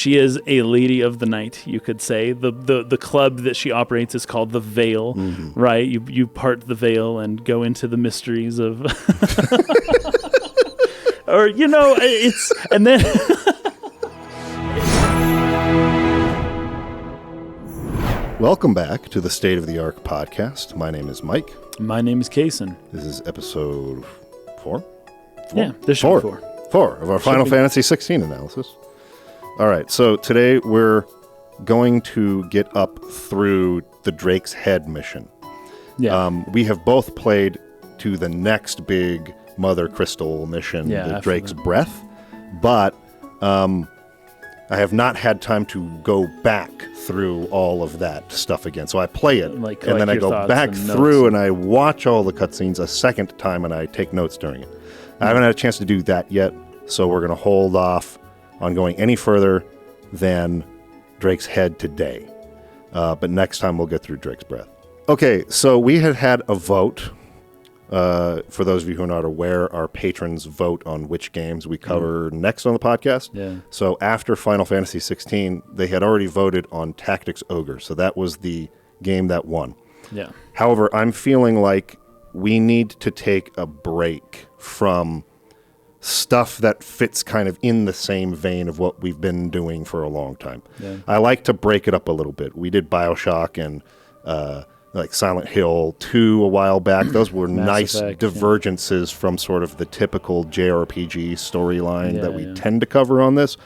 She is a lady of the night, you could say. The club that she operates is called the Veil, right? You part the veil and go into the mysteries of, or it's and then. Welcome back to the State of the Arc podcast. My name is Mike. My name is Kason. This is episode 4? Yeah, this should be 4. 4 of our Final Fantasy XVI analysis. All right, so today we're going to get up through the Drake's Head mission. Yeah. We have both played to the next big Mothercrystal mission, the Drake's Breath, but I have not had time to go back through all of that stuff again. So I play it, and then I go back through and I watch all the cutscenes a second time, and I take notes during it. I haven't had a chance to do that yet, so we're going to hold off on going any further than Drake's Head today. But next time we'll get through Drake's Breath. Okay, so we had a vote. For those of you who are not aware, our patrons vote on which games we cover next on the podcast. Yeah. So after Final Fantasy XVI, they had already voted on Tactics Ogre. So that was the game that won. Yeah. However, I'm feeling like we need to take a break from stuff that fits kind of in the same vein of what we've been doing for a long time. Yeah. I like to break it up a little bit. We did BioShock and like Silent Hill 2 a while back. Those were nice divergences from sort of the typical JRPG storyline that we tend to cover on this.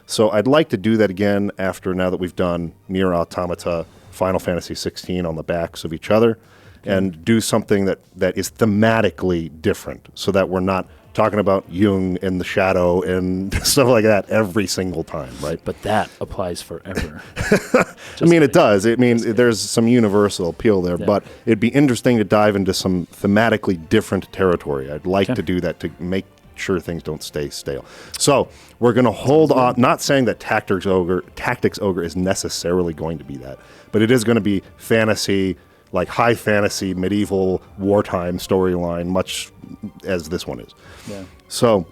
So I'd like to do that again now that we've done Nier Automata, Final Fantasy 16 on the backs of each other, and do something that is thematically different so that we're not talking about Jung and the Shadow and stuff like that every single time, right? But that applies forever. I mean, it does. I mean, there's some universal appeal there, but it'd be interesting to dive into some thematically different territory. I'd like to do that to make sure things don't stay stale. So we're going to hold on, not saying that Tactics Ogre is necessarily going to be that, but it is going to be fantasy, like high fantasy, medieval, wartime storyline, much as this one is. Yeah. So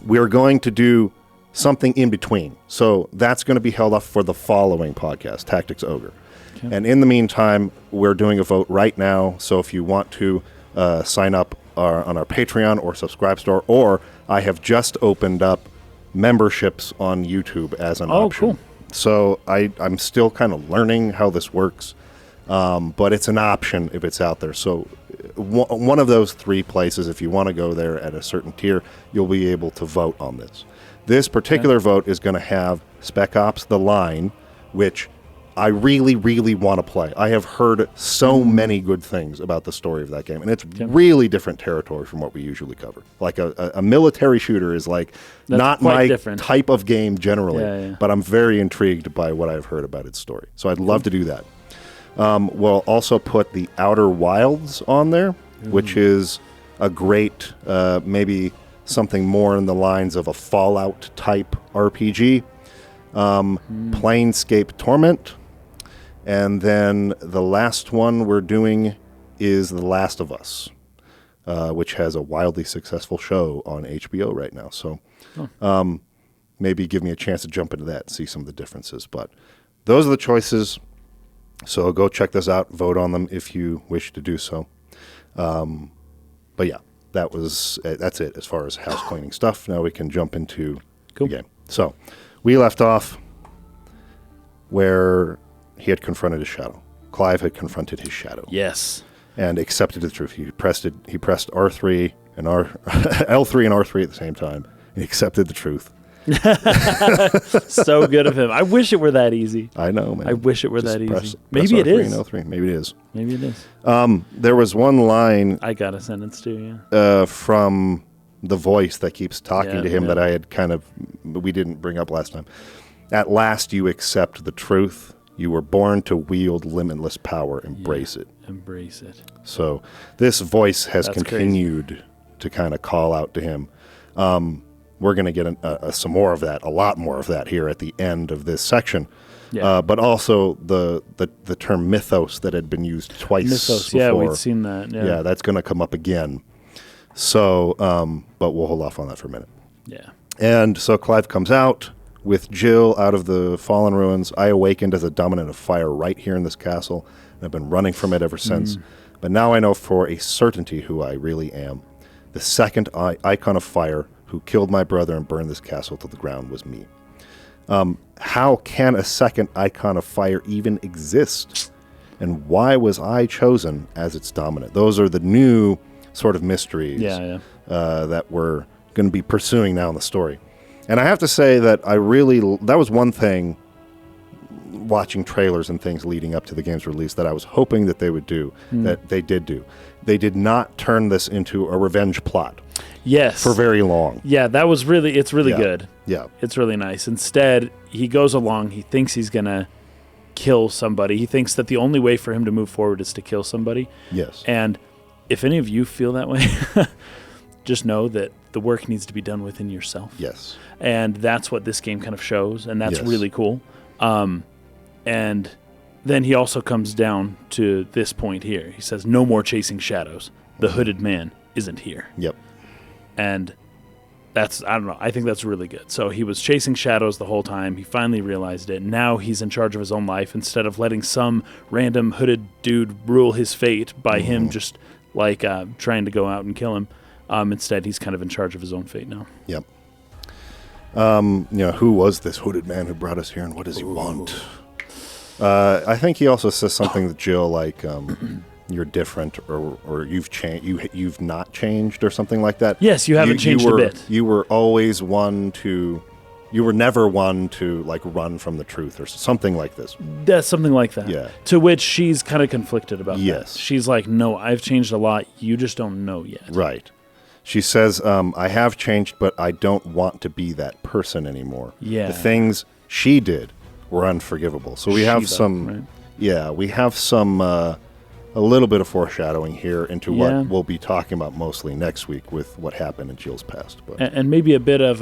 we're going to do something in between. So that's going to be held up for the following podcast, Tactics Ogre. Okay. And in the meantime, we're doing a vote right now. So if you want to sign up on our Patreon or Subscribe Store, or I have just opened up memberships on YouTube as an option. Cool. So I'm still kind of learning how this works. But it's an option if it's out there. So one of those 3 places, if you want to go there at a certain tier, you'll be able to vote on this. This particular vote is going to have Spec Ops The Line, which I really, really want to play. I have heard so many good things about the story of that game, and it's really different territory from what we usually cover. Like a military shooter is like not my type of game generally, but I'm very intrigued by what I've heard about its story. So I'd love to do that. We'll also put the Outer Wilds on there, which is a great, maybe something more in the lines of a Fallout type RPG. Planescape Torment. And then the last one we're doing is The Last of Us, which has a wildly successful show on HBO right now. So maybe give me a chance to jump into that and see some of the differences. But those are the choices. So go check this out. Vote on them if you wish to do so. But yeah, that's it as far as house cleaning stuff. Now we can jump into the game. So we left off where he had confronted his shadow. Clive had confronted his shadow. Yes. And accepted the truth. He pressed R3 and L3 and R3 at the same time. And he accepted the truth. So good of him. I wish it were that easy. I know, man. I wish it were that easy. Maybe it is. L3. Maybe it is. Maybe it is. There was one line I got a sentence too, from the voice that keeps talking to him that I had we didn't bring up last time. At last you accept the truth. You were born to wield limitless power. Embrace it. Embrace it. So this voice has continued to kind of call out to him. We're going to get some more of that, a lot more of that here at the end of this section. Yeah. But also the term mythos that had been used twice before. Yeah, we'd seen that. Yeah, that's going to come up again. So, but we'll hold off on that for a minute. Yeah. And so Clive comes out with Jill out of the fallen ruins, I awakened as a dominant of fire right here in this castle, and I've been running from it ever since. But now I know for a certainty who I really am. The second icon of fire who killed my brother and burned this castle to the ground was me. How can a second icon of fire even exist? And why was I chosen as its dominant? Those are the new sort of mysteries that we're going to be pursuing now in the story. And I have to say that that was one thing watching trailers and things leading up to the game's release that I was hoping that they would do, that they did do. They did not turn this into a revenge plot. Yes. For very long. Yeah, it's really good. Yeah. It's really nice. Instead, he goes along, he thinks he's going to kill somebody. He thinks that the only way for him to move forward is to kill somebody. Yes. And if any of you feel that way, just know that the work needs to be done within yourself. Yes. And that's what this game kind of shows, and that's really cool. And then he also comes down to this point here. He says, no more chasing shadows. The hooded man isn't here. Yep. And that's, I don't know, I think that's really good. So he was chasing shadows the whole time. He finally realized it. Now he's in charge of his own life instead of letting some random hooded dude rule his fate by him just like trying to go out and kill him. Instead, he's kind of in charge of his own fate now. Yep. Who was this hooded man who brought us here, and what does he want? I think he also says something to Jill like, you're different, or you've changed. You've not changed, or something like that. Yes, you haven't changed a bit. You were always one to. You were never one to like run from the truth, or something like this. That's something like that. Yeah. To which she's kind of conflicted about. Yes. That. She's like, no, I've changed a lot. You just don't know yet. Right. She says, I have changed, but I don't want to be that person anymore. Yeah. The things she did were unforgivable. So we have a little bit of foreshadowing here into what we'll be talking about mostly next week with what happened in Jill's past. But. And maybe a bit of,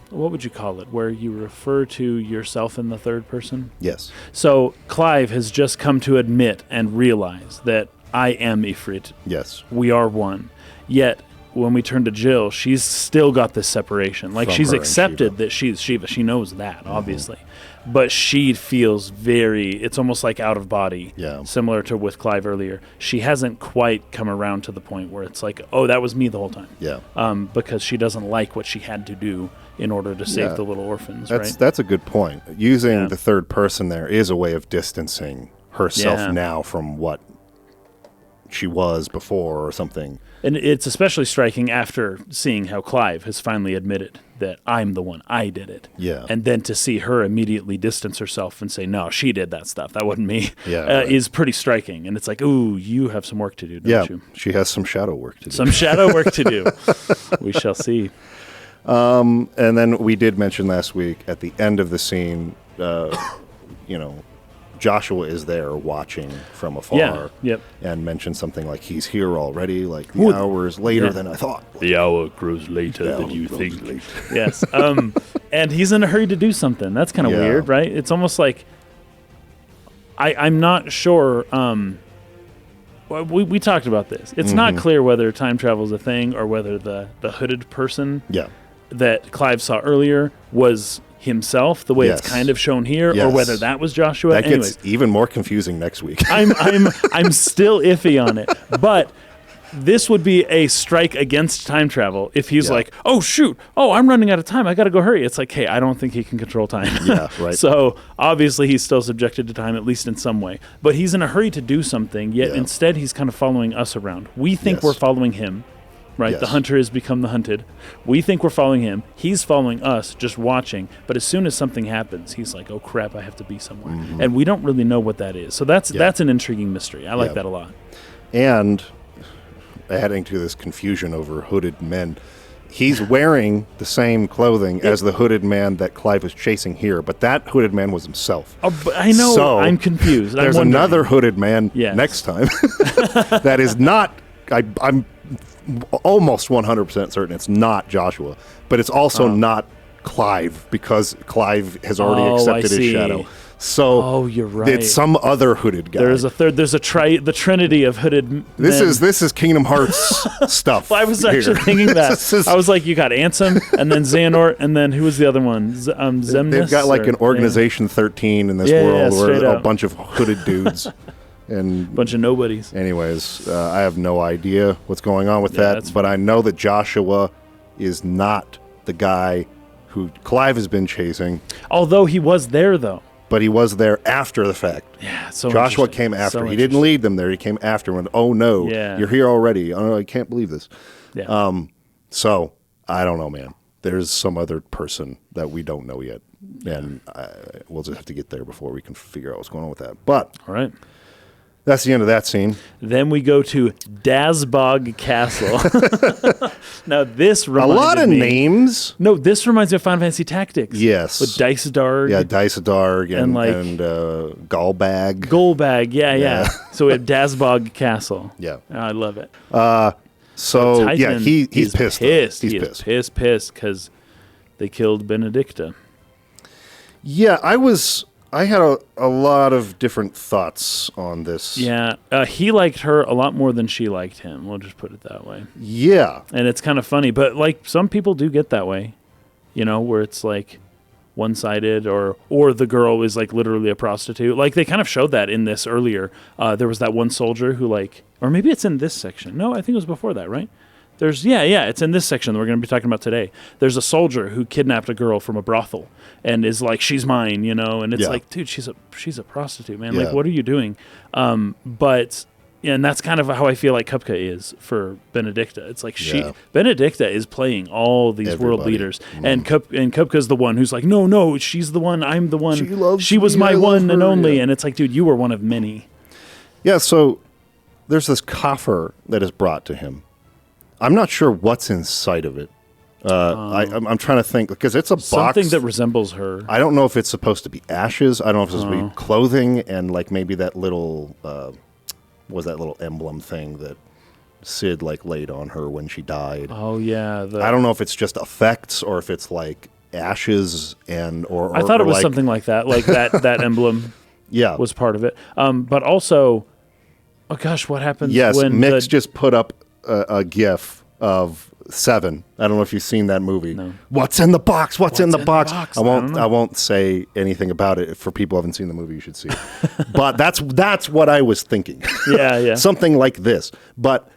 what would you call it, where you refer to yourself in the third person? Yes. So Clive has just come to admit and realize that I am Ifrit. Yes. We are one. Yet, when we turn to Jill, she's still got this separation. Like, she's accepted that she's Shiva. She knows that, obviously. But she feels it's almost like out of body. Yeah. Similar to with Clive earlier. She hasn't quite come around to the point where it's like, oh, that was me the whole time. Yeah. Because she doesn't like what she had to do in order to save the little orphans, right? That's a good point. Using the third person there is a way of distancing herself now from what she was before or something. And it's especially striking after seeing how Clive has finally admitted that I'm the one, I did it. Yeah. And then to see her immediately distance herself and say, no, she did that stuff, that wasn't me, right. is pretty striking. And it's like, ooh, you have some work to do, don't you? She has some shadow work to do. Some shadow work to do. We shall see. And then we did mention last week at the end of the scene, Joshua is there watching from afar and mentioned something like, he's here already, like the hour is later than I thought. The hour grows later than you think. Yes. And he's in a hurry to do something. That's kind of weird, right? It's almost like, I'm not sure, we talked about this. It's not clear whether time travel is a thing or whether the hooded person that Clive saw earlier was himself, the way it's kind of shown here, or whether that was Joshua. That gets even more confusing next week. I'm still iffy on it, but this would be a strike against time travel if he's like, oh shoot, I'm running out of time, I gotta go hurry. It's like, hey, I don't think he can control time. Yeah, right. So obviously he's still subjected to time, at least in some way, but he's in a hurry to do something, yet instead he's kind of following us around. We think we're following him, right? The hunter has become the hunted. We think we're following him. He's following us, just watching. But as soon as something happens, he's like, oh, crap, I have to be somewhere. And we don't really know what that is. So that's an intriguing mystery. I like that a lot. And adding to this confusion over hooded men, he's wearing the same clothing as the hooded man that Clive was chasing here. But that hooded man was himself. Oh, but I know. So I'm confused. There's another hooded man next time that is not... I'm almost 100% certain it's not Joshua, but it's also not Clive, because Clive has already accepted his shadow. So you're right. it's some other hooded guy. There's a third. There's the trinity of hooded men. This is Kingdom Hearts stuff. Well, I was actually thinking that. I was like, you got Ansem, and then Xehanort, and then who was the other one? Xemnas? They've got like an Organization 13 in this world where a bunch of hooded dudes. And bunch of nobodies. Anyways, I have no idea what's going on with that, but I know that Joshua is not the guy who Clive has been chasing. Although he was there, though. But he was there after the fact. Yeah, so Joshua came after. He didn't lead them there. He came after and went, oh, no, you're here already. Oh, no, I can't believe this. Yeah. So, I don't know, man. There's some other person that we don't know yet. And we'll just have to get there before we can figure out what's going on with that. But all right. That's the end of that scene. Then we go to Dazbog Castle. Now this reminds me... A lot of names. No, this reminds me of Final Fantasy Tactics. Yes. With Dice Darg. Yeah, Dice Darg and Gulbag. Gulbag, yeah. So we have Dazbog Castle. Yeah. I love it. So Typhon he's pissed. He's pissed because they killed Benedicta. Yeah, I had a lot of different thoughts on this. Yeah, he liked her a lot more than she liked him. We'll just put it that way. Yeah. And it's kind of funny, but like some people do get that way, where it's like one-sided or the girl is like literally a prostitute. Like they kind of showed that in this earlier. There was that one soldier who or maybe it's in this section. No, I think it was before that, right? It's in this section that we're going to be talking about today. There's a soldier who kidnapped a girl from a brothel and is like, she's mine, and it's like, dude, she's a prostitute, man. Like, what are you doing? And that's kind of how I feel like Kupka is for Benedicta. It's like Benedicta is playing all these world leaders, and Kupka's the one who's like, no, she's the one, I'm the one. She was my one and only, and it's like, dude, you were one of many. Yeah. So there's this coffer that is brought to him. I'm not sure what's inside of it. I'm trying to think because it's a box. Something that resembles her. I don't know if it's supposed to be ashes. I don't know if it's supposed to be clothing and like maybe that little was that little emblem thing that Sid laid on her when she died. Oh yeah. I don't know if it's just effects or if it's like ashes or I thought it was something like that. Like that emblem. Yeah. Was part of it. But also, oh gosh, what happens? Yes, when Mick's just put up a GIF of Seven. I don't know if you've seen that movie. No. What's in the box? What's in the box? I won't say anything about it. For people who haven't seen the movie, you should see it. But that's what I was thinking. Yeah. Something like this. But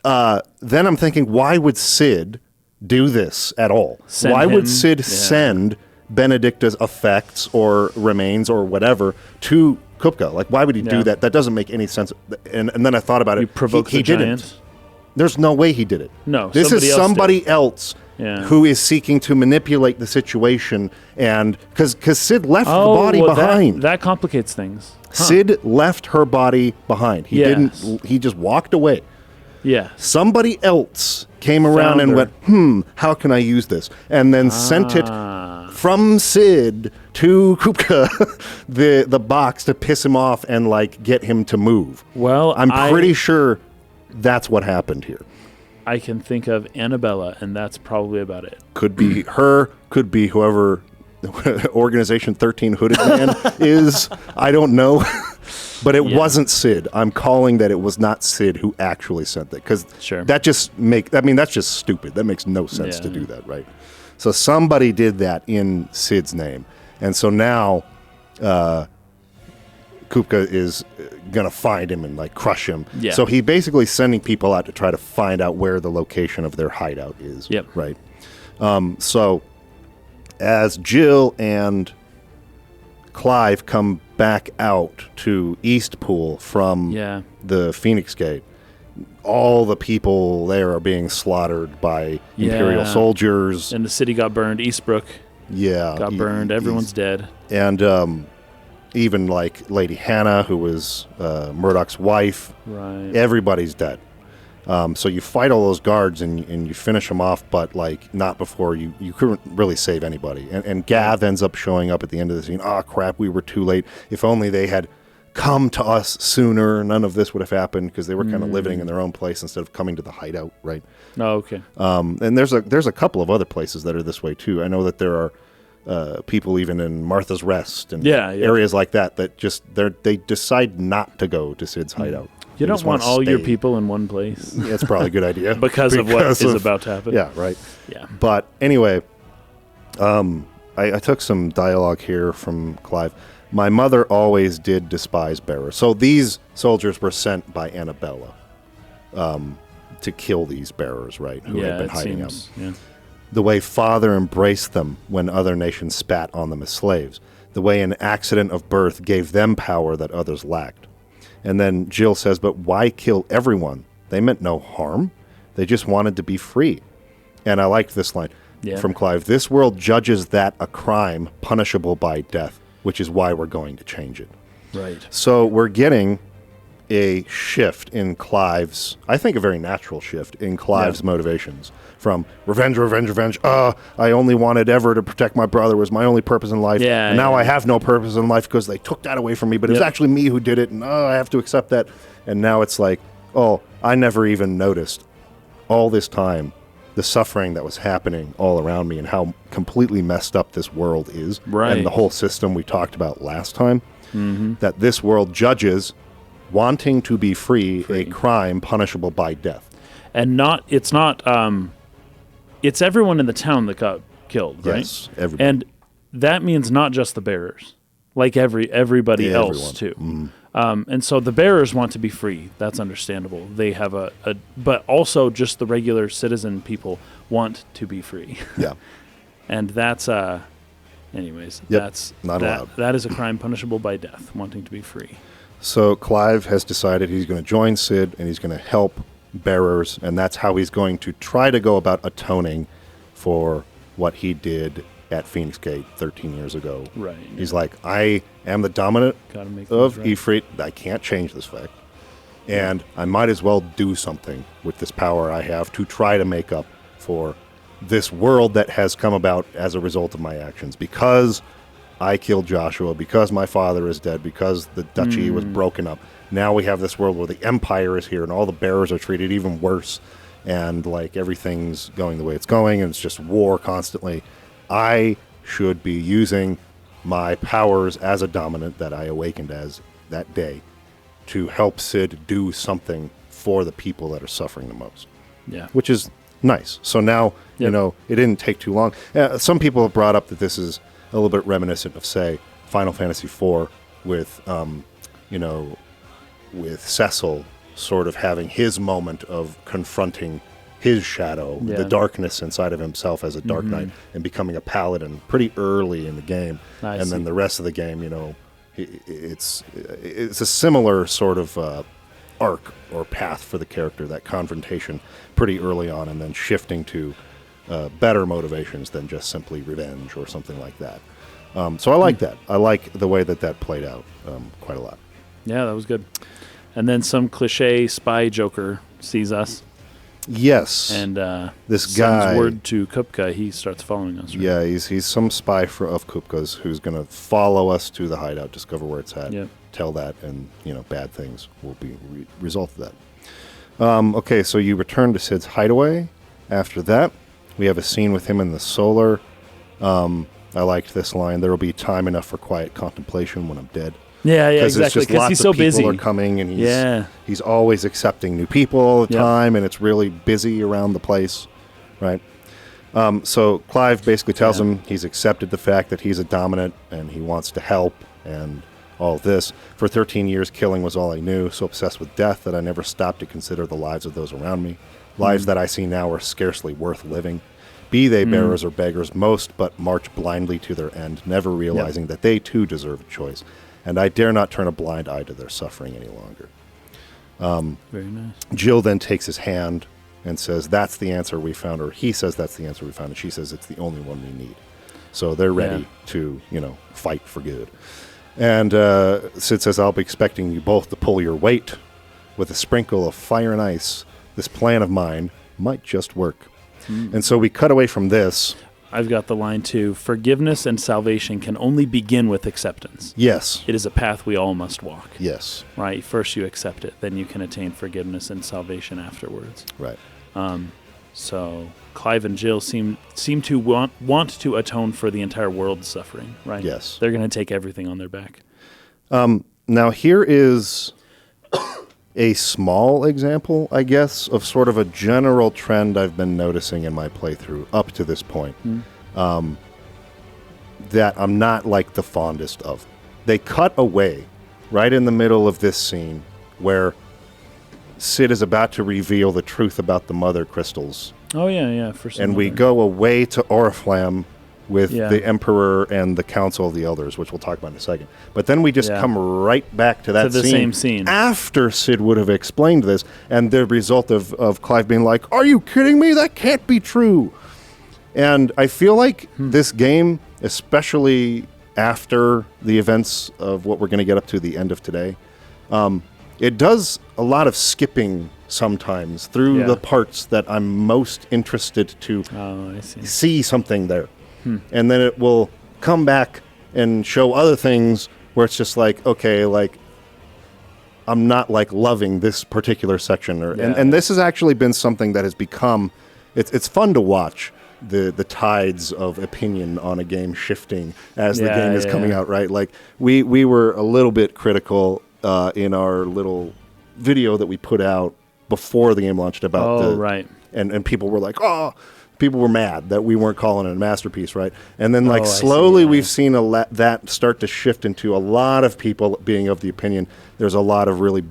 then I'm thinking, why would Sid do this at all? Why would Sid send Benedicta's effects or remains or whatever to Kupka? Like, why would he do that? That doesn't make any sense. And then I thought about it. He didn't. There's no way he did it. No, this is somebody else who is seeking to manipulate the situation, and because Sid left the body behind. That complicates things. Sid left her body behind. He didn't. He just walked away. Yeah. Somebody else came around and went, how can I use this? And then sent it from Sid to Kupka, the box, to piss him off and get him to move. Well, I'm pretty sure that's what happened here. I can think of Annabella, and that's probably about it. Could be her, could be whoever Organization 13 Hooded Man is. I don't know. But it wasn't Sid. I'm calling that it was not Sid who actually sent that. Because that just that's just stupid. That makes no sense to do that, right? So somebody did that in Sid's name. And so now Kupka is going to find him and crush him. Yeah. So he basically sending people out to try to find out where the location of their hideout is. Yep. Right. So as Jill and Clive come back out to Eastpool from the Phoenix Gate, all the people there are being slaughtered by Imperial soldiers. And the city got burned. Eastbrook got burned. Everyone's dead. And even Lady Hannah, who was Murdoch's wife, everybody's dead. So you fight all those guards and you finish them off, but not before you couldn't really save anybody. And Gav ends up showing up at the end of the scene. Oh crap, we were too late. If only they had come to us sooner, none of this would have happened, because they were kind of living in their own place instead of coming to the hideout, right? Oh, okay. And there's a couple of other places that are this way too. I know that there are people even in Martha's Rest and Yeah. areas like that just they decide not to go to Sid's hideout. You don't want all your people in one place. Yeah, it's probably a good idea. because of what is about to happen. Yeah, right. Yeah. But anyway, I took some dialogue here from Clive. My mother always did despise bearers. So these soldiers were sent by Annabella to kill these bearers, right, who had been hiding them. Yeah. The way father embraced them when other nations spat on them as slaves. The way an accident of birth gave them power that others lacked. And then Jill says, but why kill everyone? They meant no harm. They just wanted to be free. And I liked this line from Clive. This world judges that a crime punishable by death, which is why we're going to change it. Right. So we're getting a shift in Clive's, I think a very natural shift in Clive's motivations. From revenge, revenge, revenge. I only wanted ever to protect my brother was my only purpose in life. Yeah, and now I have no purpose in life because they took that away from me. But it was actually me who did it, and I have to accept that. And now it's like, I never even noticed all this time the suffering that was happening all around me and how completely messed up this world is. Right. And the whole system we talked about last time. Mm-hmm. That this world judges wanting to be free a crime punishable by death. And it's everyone in the town that got killed, right? Yes, everybody. And that means not just the bearers, like everybody else too. Mm-hmm. And so the bearers want to be free. That's understandable. They have but also just the regular citizen people want to be free. Yeah. And that's, anyways, that's not allowed. That is a crime punishable by death, wanting to be free. So Clive has decided he's going to join Sid and he's going to help bearers, and that's how he's going to try to go about atoning for what he did at Phoenix Gate 13 years ago. Right. He's like, I am the dominant of right. Ifrit. I can't change this fact. And I might as well do something with this power I have to try to make up for this world that has come about as a result of my actions. Because I killed Joshua, because my father is dead, because the duchy was broken up. Now we have this world where the empire is here and all the bearers are treated even worse. And like everything's going the way it's going and it's just war constantly. I should be using my powers as a dominant that I awakened as that day to help Sid do something for the people that are suffering the most. Yeah. Which is nice. So now, it didn't take too long. Some people have brought up that this is a little bit reminiscent of, say, Final Fantasy IV with, with Cecil sort of having his moment of confronting his shadow, the darkness inside of himself as a Dark Knight, and becoming a paladin pretty early in the game. Then the rest of the game, it's a similar sort of arc or path for the character, that confrontation pretty early on, and then shifting to better motivations than just simply revenge or something like that. So I like that. I like the way that played out quite a lot. Yeah, that was good. And then some cliche spy joker sees us. Yes. And this sends guy word to Kupka. He starts following us. Right? Yeah, he's some spy of Kupka's who's going to follow us to the hideout, discover where it's at, tell that, and bad things will be result of that. Okay, so you return to Sid's hideaway. After that, we have a scene with him in the solar. I liked this line. There will be time enough for quiet contemplation when I'm dead. Yeah, exactly. Because he's so busy. People are coming, and he's always accepting new people all the time, and it's really busy around the place, right? So Clive basically tells him he's accepted the fact that he's a dominant, and he wants to help, and all this. For 13 years, killing was all I knew, so obsessed with death that I never stopped to consider the lives of those around me. Lives that I see now are scarcely worth living. Be they bearers or beggars, most but march blindly to their end, never realizing that they too deserve a choice. And I dare not turn a blind eye to their suffering any longer. Very nice. Jill then takes his hand and says, that's the answer we found, or he says that's the answer we found, and she says it's the only one we need. So they're ready to, fight for good. And Sid says, I'll be expecting you both to pull your weight. With a sprinkle of fire and ice, this plan of mine might just work. And so we cut away from this. I've got the line too. Forgiveness and salvation can only begin with acceptance. Yes. It is a path we all must walk. Yes. Right? First you accept it, then you can attain forgiveness and salvation afterwards. Right. So Clive and Jill seem to want to atone for the entire world's suffering, right? Yes. They're going to take everything on their back. Now, here is a small example, I guess, of sort of a general trend I've been noticing in my playthrough up to this point that I'm not like the fondest of. They cut away right in the middle of this scene where Sid is about to reveal the truth about the Mothercrystals. Oh, yeah, for some And we go away to Oriflamme with the Emperor and the Council of the Elders, which we'll talk about in a second. But then we just come right back to that same scene. After Sid would have explained this, and the result of Clive being like, "Are you kidding me? That can't be true." And I feel like this game, especially after the events of what we're going to get up to the end of today, it does a lot of skipping sometimes through the parts that I'm most interested to see something there. And then it will come back and show other things where it's just like, okay, like, I'm not like loving this particular section. And this has actually been something that has become, it's fun to watch the tides of opinion on a game shifting as the game is coming out, right? Like we were a little bit critical in our little video that we put out before the game launched about and people were like, people were mad that we weren't calling it a masterpiece, right? And then slowly we've seen that start to shift into a lot of people being of the opinion there's a lot of really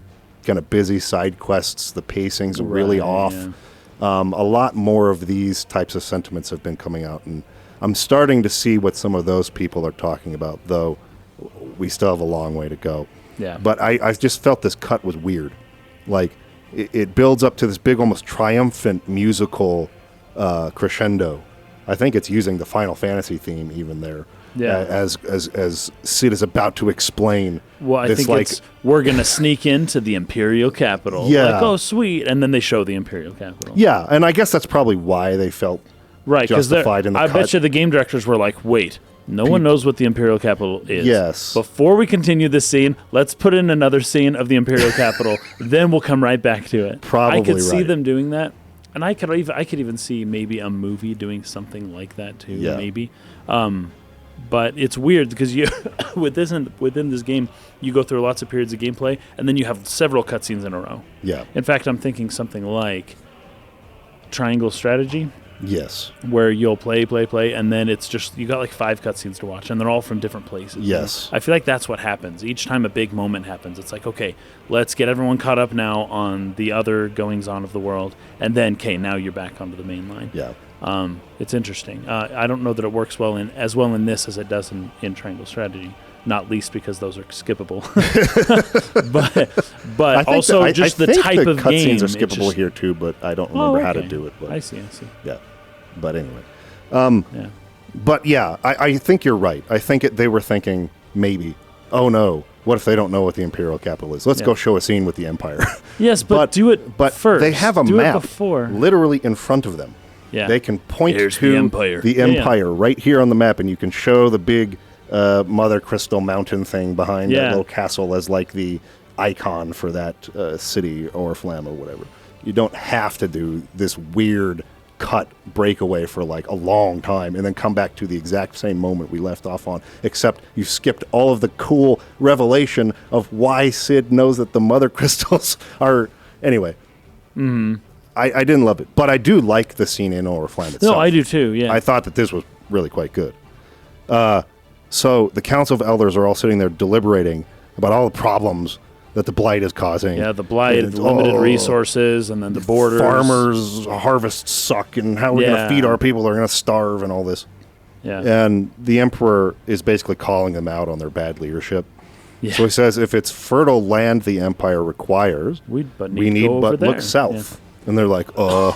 kind of busy side quests, the pacing's really off. A lot more of these types of sentiments have been coming out, and I'm starting to see what some of those people are talking about, though we still have a long way to go. Yeah. But I just felt this cut was weird. Like, it builds up to this big, almost triumphant musical crescendo. I think it's using the Final Fantasy theme even there. Yeah. As Sid is about to explain. Well, I think it's we're gonna sneak into the Imperial capital. Yeah. Like, oh sweet, and then they show the Imperial capital. Yeah, and I guess that's probably why they felt justified in the cut. I bet you the game directors were like, wait, no one knows what the Imperial capital is. Yes. Before we continue this scene, let's put in another scene of the Imperial capital. Then we'll come right back to it. Probably I could see them doing that. And I could even see maybe a movie doing something like that too. Yeah. Maybe, but it's weird because you within this game you go through lots of periods of gameplay and then you have several cutscenes in a row. Yeah. In fact, I'm thinking something like Triangle Strategy. Yes. Where you'll play, and then it's just you got like 5 cutscenes to watch, and they're all from different places. Yes. I feel like that's what happens each time a big moment happens. It's like, okay, let's get everyone caught up now on the other goings on of the world, and then now you're back onto the main line. Yeah. It's interesting. I don't know that it works as well in this as it does in Triangle Strategy. Not least because those are skippable, but also just the type of game. Cutscenes are skippable here too, but I don't remember how to do it. But I see. Yeah. But anyway, But yeah, I think you're right. I think they were thinking maybe, oh no, what if they don't know what the Imperial capital is? Let's go show a scene with the Empire. Yes, but do it first. They have a map literally in front of them. Yeah. They can point to the Empire right here on the map, and you can show the big Mothercrystal mountain thing behind that little castle as like the icon for that city or Oriflamme or whatever. You don't have to do this weird cut breakaway for like a long time and then come back to the exact same moment we left off on, except you skipped all of the cool revelation of why Sid knows that the Mothercrystals are... Anyway, I didn't love it, but I do like the scene in Oriflamme itself. No, I do too, yeah. I thought that this was really quite good. So the Council of Elders are all sitting there deliberating about all the problems that the Blight is causing. Yeah, the Blight, limited resources, and then the borders. Farmers' harvests suck, and how we're going to feed our people, they're going to starve, and all this. Yeah. And the Emperor is basically calling them out on their bad leadership. Yeah. So he says, if it's fertile land the Empire requires, we need but look south. Yeah. And they're like, are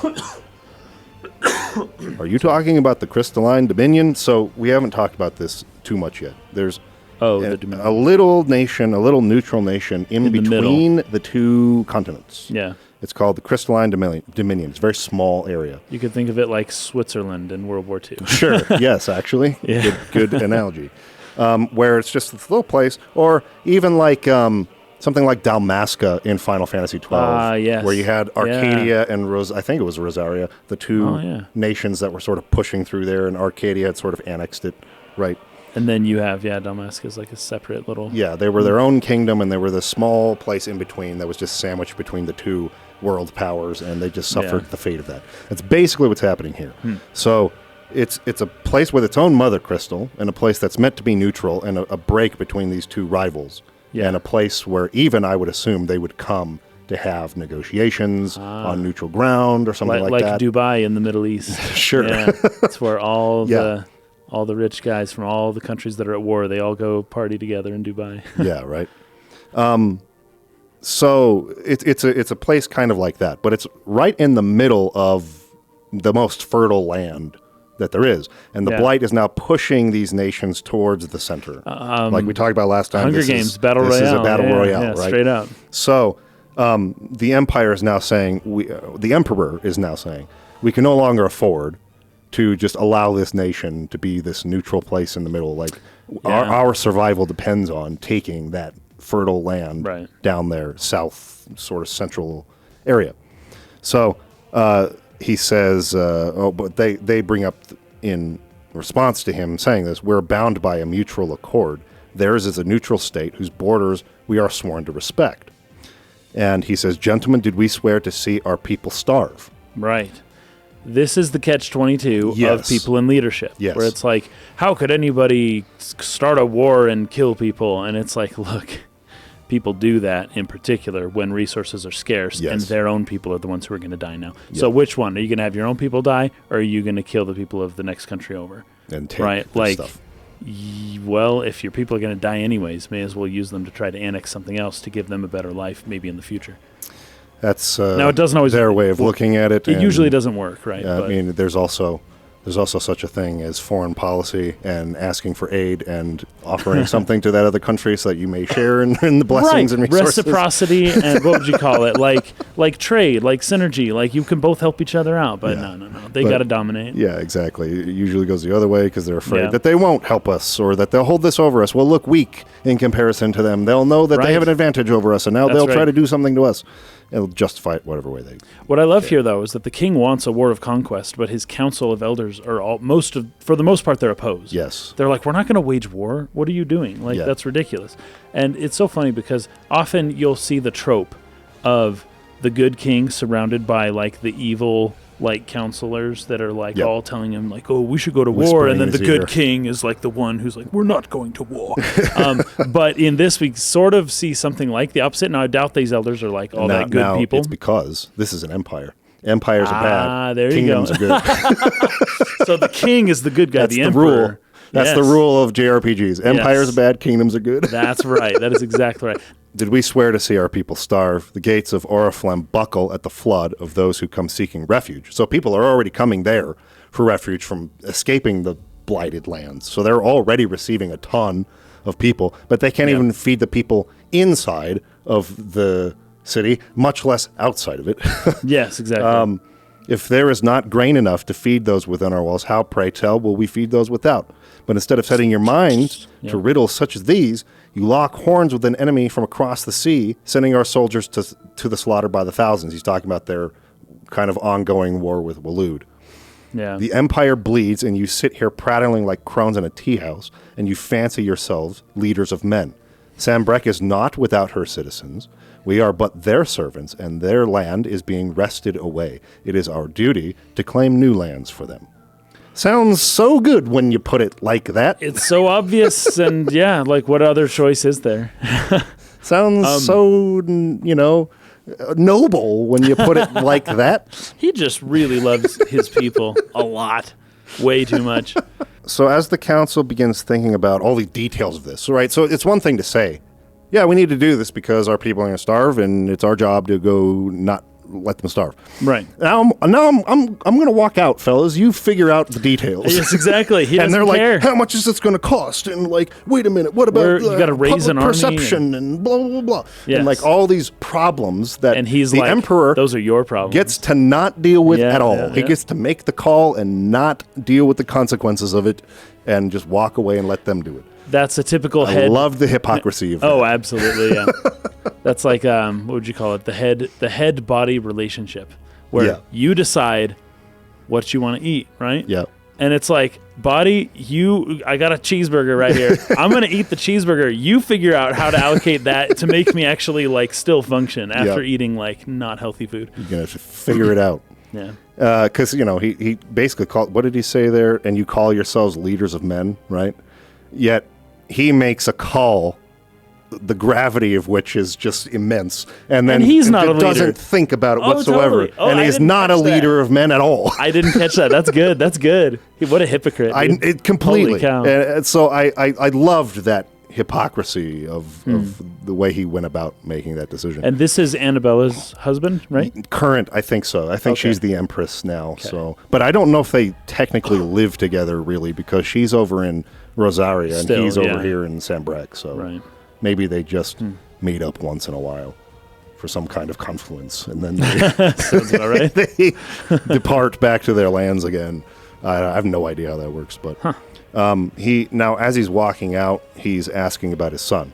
you talking about the Crystalline Dominion? So we haven't talked about this too much yet. There's a little nation, a little neutral nation in between the two continents. Yeah. It's called the Crystalline Dominion. It's a very small area. You could think of it like Switzerland in World War II. Sure. Yes, actually. Yeah. Good analogy. Where it's just this little place, or even like something like Dalmasca in Final Fantasy XII, yes. where you had Arcadia and I think it was Rosaria, the two nations that were sort of pushing through there, and Arcadia had sort of annexed it, right? And then you have, Dalmasca is like a separate little... Yeah, they were their own kingdom, and they were the small place in between that was just sandwiched between the two world powers, and they just suffered the fate of that. That's basically what's happening here. So it's a place with its own mother crystal, and a place that's meant to be neutral, and a break between these two rivals, and a place where even I would assume they would come to have negotiations on neutral ground or something like that. Like Dubai in the Middle East. Sure. Yeah, it's where all the rich guys from all the countries that are at war, they all go party together in Dubai. Yeah, right. So it's a place kind of like that, but it's right in the middle of the most fertile land that there is, and the Blight is now pushing these nations towards the center, like we talked about last time. Hunger Games, Battle Royale. This is a battle royale, right? Straight up. So the Empire is now saying, the Emperor is now saying, we can no longer afford to just allow this nation to be this neutral place in the middle. Like our survival depends on taking that fertile land down there, south, sort of central area. So he says, but they bring up in response to him saying this, we're bound by a mutual accord. Theirs is a neutral state whose borders we are sworn to respect. And he says, gentlemen, did we swear to see our people starve? Right. This is the catch-22 of people in leadership, where it's like, how could anybody start a war and kill people? And it's like, look, people do that in particular when resources are scarce, and their own people are the ones who are going to die now. So which one? Are you going to have your own people die, or are you going to kill the people of the next country over? And take stuff. Well, if your people are going to die anyways, may as well use them to try to annex something else to give them a better life maybe in the future. That's now it doesn't always their way of looking at it. It usually doesn't work, right? I mean, there's also such a thing as foreign policy and asking for aid and offering something to that other country so that you may share in the blessings and resources. Reciprocity and what would you call it? Like trade, like synergy, like you can both help each other out. But no, they got to dominate. Yeah, exactly. It usually goes the other way because they're afraid that they won't help us or that they'll hold this over us. We'll look weak in comparison to them. They'll know that they have an advantage over us, and now they'll try to do something to us. It'll justify it whatever way they. What I love here, though, is that the king wants a war of conquest, but his council of elders are for the most part, they're opposed. Yes, they're like, we're not going to wage war. What are you doing? Like that's ridiculous. And it's so funny because often you'll see the trope of the good king surrounded by like the evil like counselors that are like all telling him like, oh, we should go to war, and then the good king is like the one who's like, we're not going to war. But in this we sort of see something like the opposite. Now I doubt these elders are like all that good people. It's because this is an empire. Empires are bad. There Kingdoms you go. are good. So the king is the good guy. That's the emperor. Rule. That's the rule of JRPGs. Empires are bad, kingdoms are good. That's right. That is exactly right. Did we swear to see our people starve? The gates of Oriflame buckle at the flood of those who come seeking refuge. So people are already coming there for refuge from escaping the blighted lands. So they're already receiving a ton of people, but they can't even feed the people inside of the city, much less outside of it. Yes, exactly. If there is not grain enough to feed those within our walls, how, pray tell, will we feed those without? But instead of setting your mind to riddles such as these, you lock horns with an enemy from across the sea, sending our soldiers to the slaughter by the thousands. He's talking about their kind of ongoing war with Waloed. Yeah. The empire bleeds, and you sit here prattling like crones in a tea house, and you fancy yourselves leaders of men. Sambrek is not without her citizens. We are but their servants, and their land is being wrested away. It is our duty to claim new lands for them. Sounds so good when you put it like that. It's so obvious, and like what other choice is there? Sounds so, noble when you put it like that. He just really loves his people a lot. Way too much. So as the council begins thinking about all the details of this, right? So it's one thing to say, yeah, we need to do this because our people are going to starve, and it's our job to go not let them starve. Right. Now I'm going to walk out, fellas. You figure out the details. Yes, exactly. He doesn't care. And they're care. like, how much is this going to cost? And like, wait a minute, what about you got to raise an army perception and blah blah blah. Yes. And like all these problems that and he's the like, emperor those are your problems. Gets to not deal with at all. Yeah, he gets to make the call and not deal with the consequences of it, and just walk away and let them do it. That's a typical I love the hypocrisy of that. Oh, absolutely, yeah. That's like what would you call it? The head body relationship, where you decide what you want to eat, right? Yeah. And it's like, body, I got a cheeseburger right here. I'm going to eat the cheeseburger. You figure out how to allocate that to make me actually like still function after eating like not healthy food. You're going to figure it out. Yeah. Because, he basically called, what did he say there? And you call yourselves leaders of men, right? Yet he makes a call, the gravity of which is just immense. And then he's not a leader. Doesn't think about it whatsoever. Totally. And he's not a leader of men at all. I didn't catch that. That's good. That's good. What a hypocrite. Completely. Holy cow. And so I loved that hypocrisy of the way he went about making that decision. And this is Annabella's husband, right? Current, I think so. I think she's the empress now. Okay. So, but I don't know if they technically live together really, because she's over in Rosaria and he's over here in Sambrec. So maybe they just meet up once in a while for some kind of confluence, and then they depart back to their lands again. I have no idea how that works, but he now, as he's walking out, he's asking about his son.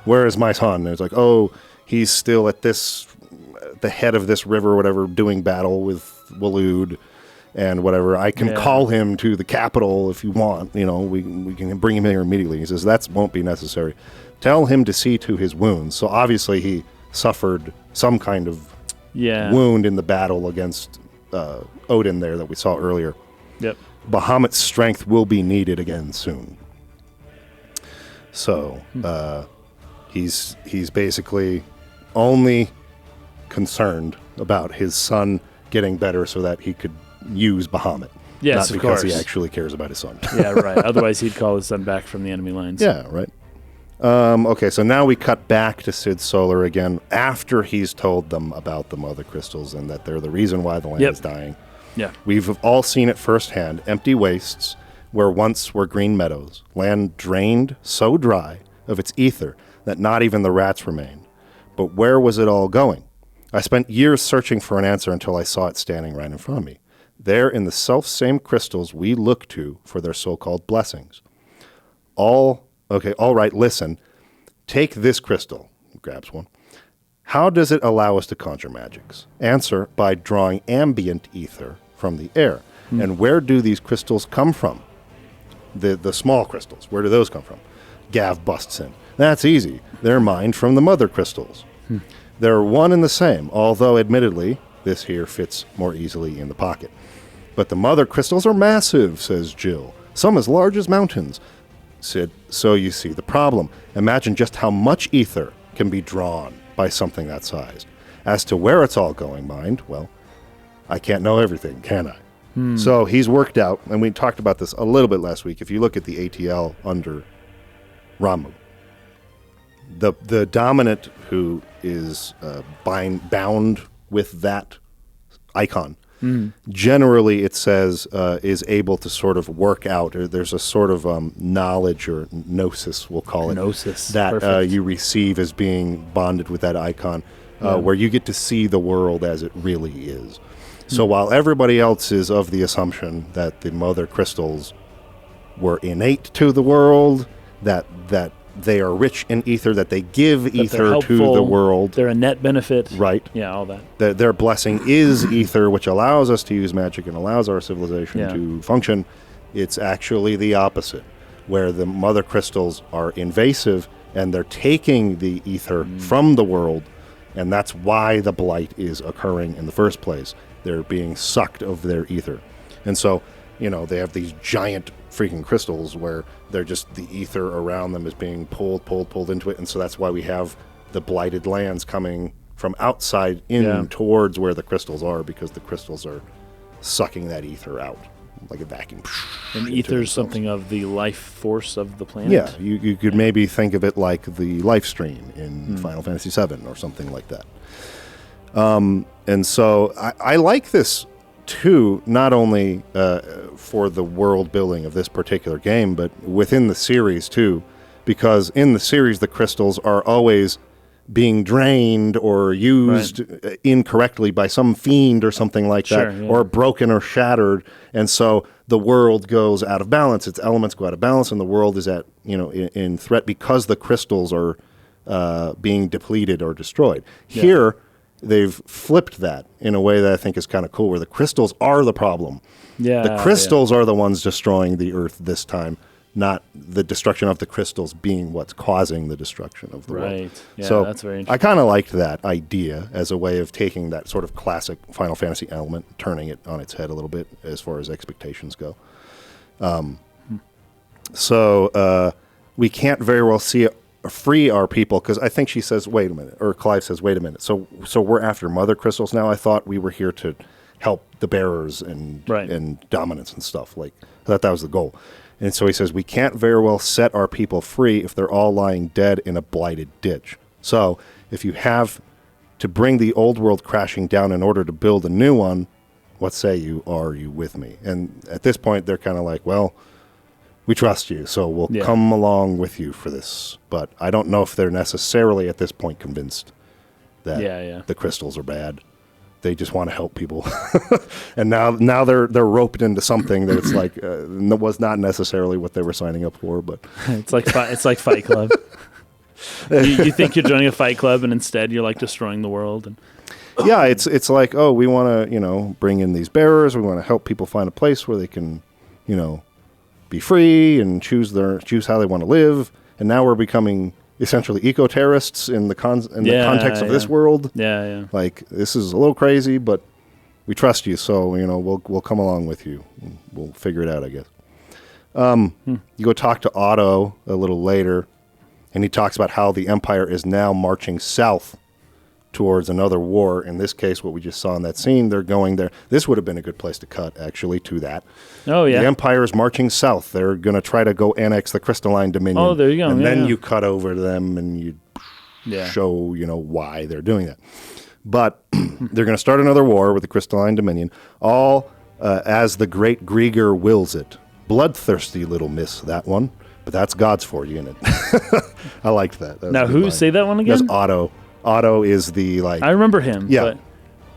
Where is my son? And it's like, oh, he's still at the head of this river or whatever, doing battle with Waloed and whatever. I can call him to the capital if you want. We can bring him here immediately. He says, that won't be necessary. Tell him to see to his wounds. So obviously he suffered some kind of wound in the battle against Odin there that we saw earlier. Yep. Bahamut's strength will be needed again soon. So he's basically only concerned about his son getting better so that he could use Bahamut. Yes, not because he actually cares about his son. Yeah, right. Otherwise he'd call his son back from the enemy lines. Yeah, right. Okay, so now we cut back to Sid Solar again after he's told them about the Mothercrystals and that they're the reason why the land is dying. Yeah. We've all seen it firsthand. Empty wastes where once were green meadows. Land drained so dry of its ether that not even the rats remained. But where was it all going? I spent years searching for an answer until I saw it standing right in front of me. There in the self-same crystals we look to for their so-called blessings. All right, listen. Take this crystal. He grabs one. How does it allow us to conjure magics? Answer, by drawing ambient ether from the air. And where do these crystals come from? The small crystals. Where do those come from? Gav busts in. That's easy. They're mined from the Mothercrystals. They're one and the same, although admittedly, this here fits more easily in the pocket. But the Mothercrystals are massive, says Jill. Some as large as mountains. Sid, so you see the problem. Imagine just how much ether can be drawn by something that size. As to where it's all going, mind, well, I can't know everything, can I? So he's worked out, and we talked about this a little bit last week. If you look at the ATL under Ramu, the dominant who is bound with that icon, generally it says is able to sort of work out, or there's a sort of knowledge or gnosis, we'll call it, that you receive as being bonded with that icon, where you get to see the world as it really is. So while everybody else is of the assumption that the Mothercrystals were innate to the world, that they are rich in ether, that they give ether to the world. They're a net benefit. Right. Yeah, all that. Their blessing is ether, which allows us to use magic and allows our civilization to function. It's actually the opposite, where the Mothercrystals are invasive and they're taking the ether from the world, and that's why the blight is occurring in the first place. They're being sucked of their ether. And so, they have these giant freaking crystals where they're just, the ether around them is being pulled into it. And so that's why we have the blighted lands coming from outside in towards where the crystals are, because the crystals are sucking that ether out like a vacuum. And ether is something of the life force of the planet? Yeah, you could maybe think of it like the life stream in Final Fantasy VII or something like that. And so I like this too, not only for the world building of this particular game, but within the series too, because in the series the crystals are always being drained or used incorrectly by some fiend or something like that, or broken or shattered, and so the world goes out of balance. Its elements go out of balance, and the world is at in threat because the crystals are being depleted or destroyed. Here, they've flipped that in a way that I think is kind of cool, where the crystals are the problem. The crystals are the ones destroying the Earth this time, not the destruction of the crystals being what's causing the destruction of the world. Right. Yeah, so that's very interesting. I kind of liked that idea as a way of taking that sort of classic Final Fantasy element, turning it on its head a little bit as far as expectations go. So we can't very well free our people, because I think she says, wait a minute, or Clive says, wait a minute. So we're after Mothercrystals now? I thought we were here to help the bearers and dominance and stuff. Like, I thought that was the goal. And so he says, we can't very well set our people free if they're all lying dead in a blighted ditch. So if you have to bring the old world crashing down in order to build a new one, what say you? Are you with me? And at this point, they're kind of like, well, we trust you, so we'll come along with you for this. But I don't know if they're necessarily at this point convinced that the crystals are bad. They just want to help people. And now they're roped into something that's like was not necessarily what they were signing up for. But it's like Fight Club. you think you're joining a Fight Club, and instead you're like destroying the world. And yeah, it's like, oh, we want to bring in these bearers. We want to help people find a place where they can be free and choose how they want to live. And now we're becoming essentially eco-terrorists in the context of this world. Yeah. Like, this is a little crazy, but we trust you, so we'll come along with you. We'll figure it out, I guess. You go talk to Otto a little later, and he talks about how the Empire is now marching south towards another war. In this case, what we just saw in that scene, they're going there. This would have been a good place to cut, actually, to that. Oh, yeah. The Empire is marching south. They're going to try to go annex the Crystalline Dominion. Oh, there you go. And then you cut over to them and you show, why they're doing that. But they're going to start another war with the Crystalline Dominion, all as the great Grieger wills it. Bloodthirsty little miss, that one. But that's God's for you in it. I liked that. Now, who? Say that one again? That's Otto. Otto is the, I remember him. Yeah.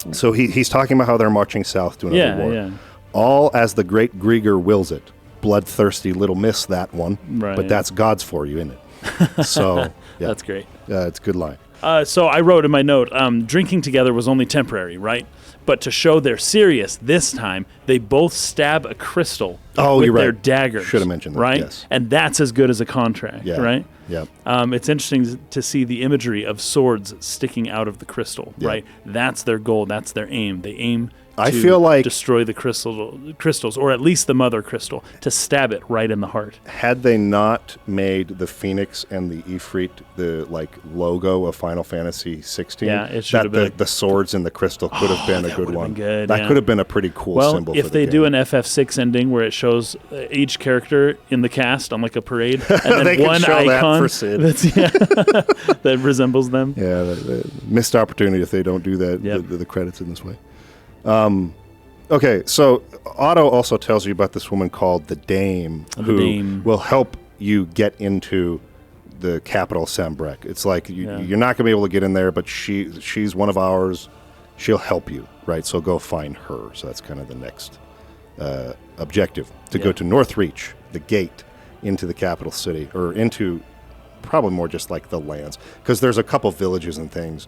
But so he's talking about how they're marching south to another war. Yeah. All as the great Grieger wills it. Bloodthirsty little miss, that one. Right. But that's God's for you in it. So, yeah. That's great. It's a good line. So I wrote in my note, drinking together was only temporary, right? But to show they're serious this time, they both stab a crystal with their daggers. Should have mentioned that, right? Yes. And that's as good as a contract, right? Yeah. It's interesting to see the imagery of swords sticking out of the crystal, right? That's their goal. That's their aim. They aim I feel like destroy the crystals, or at least the mother crystal, to stab it right in the heart. Had they not made the Phoenix and the Ifrit the logo of Final Fantasy 16, it should have been the swords in the crystal could have been a good one. That could have been a pretty cool symbol. Well, if they do an FF6 ending where it shows each character in the cast on a parade, and then one icon that resembles them. Yeah, the missed opportunity if they don't do that. The credits in this way. Okay, so Otto also tells you about this woman called the Dame, who will help you get into the capital, Sambrek. It's like you're not going to be able to get in there, but she's one of ours. She'll help you, right? So go find her. So that's kind of the next objective, to go to Northreach, the gate into the capital city, or into probably more just like the lands, because there's a couple villages and things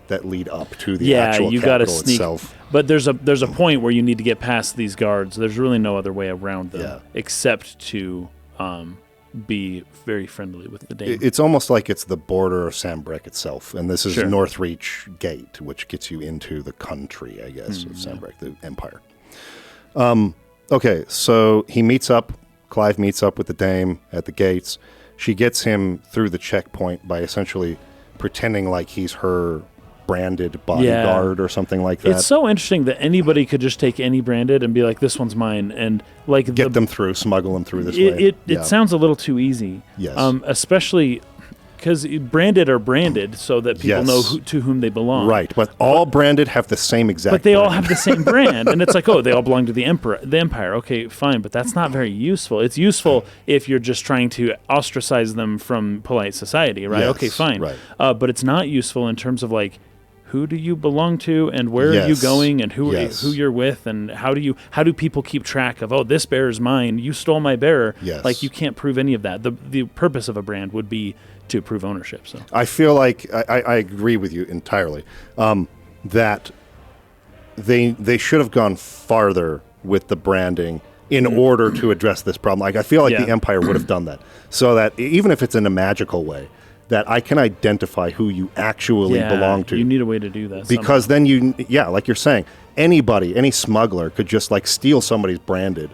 that lead up to the actual capital itself. But there's a point where you need to get past these guards. There's really no other way around them except to be very friendly with the Dame. It's almost like it's the border of Sambrek itself, and this is Northreach Gate, which gets you into the country, I guess, of Sambrek, the Empire. Okay, so Clive meets up with the Dame at the gates. She gets him through the checkpoint by essentially pretending like he's her branded bodyguard or something like that. It's so interesting that anybody could just take any branded and be like, this one's mine, and get them through, smuggle them through this way. It sounds a little too easy. Yes. Especially because branded are branded so that people know to whom they belong. Right, but all branded have the same exact But they brand. all have the same brand, and it's like, they all belong to the Empire. Okay, fine, but that's not very useful. It's useful if you're just trying to ostracize them from polite society, right? Yes, okay, fine. Right. But it's not useful in terms of who do you belong to, and where are you going, and who you're with, and how do people keep track of, oh, this bear is mine, you stole my bear? Yes. Like, you can't prove any of that. The purpose of a brand would be to prove ownership. So I feel like I agree with you entirely, that they should have gone farther with the branding in order to address this problem. Like, I feel like the Empire would have done that, so that even if it's in a magical way, that I can identify who you actually belong to. You need a way to do that. Because somehow. then like you're saying, any smuggler could just like steal somebody's branded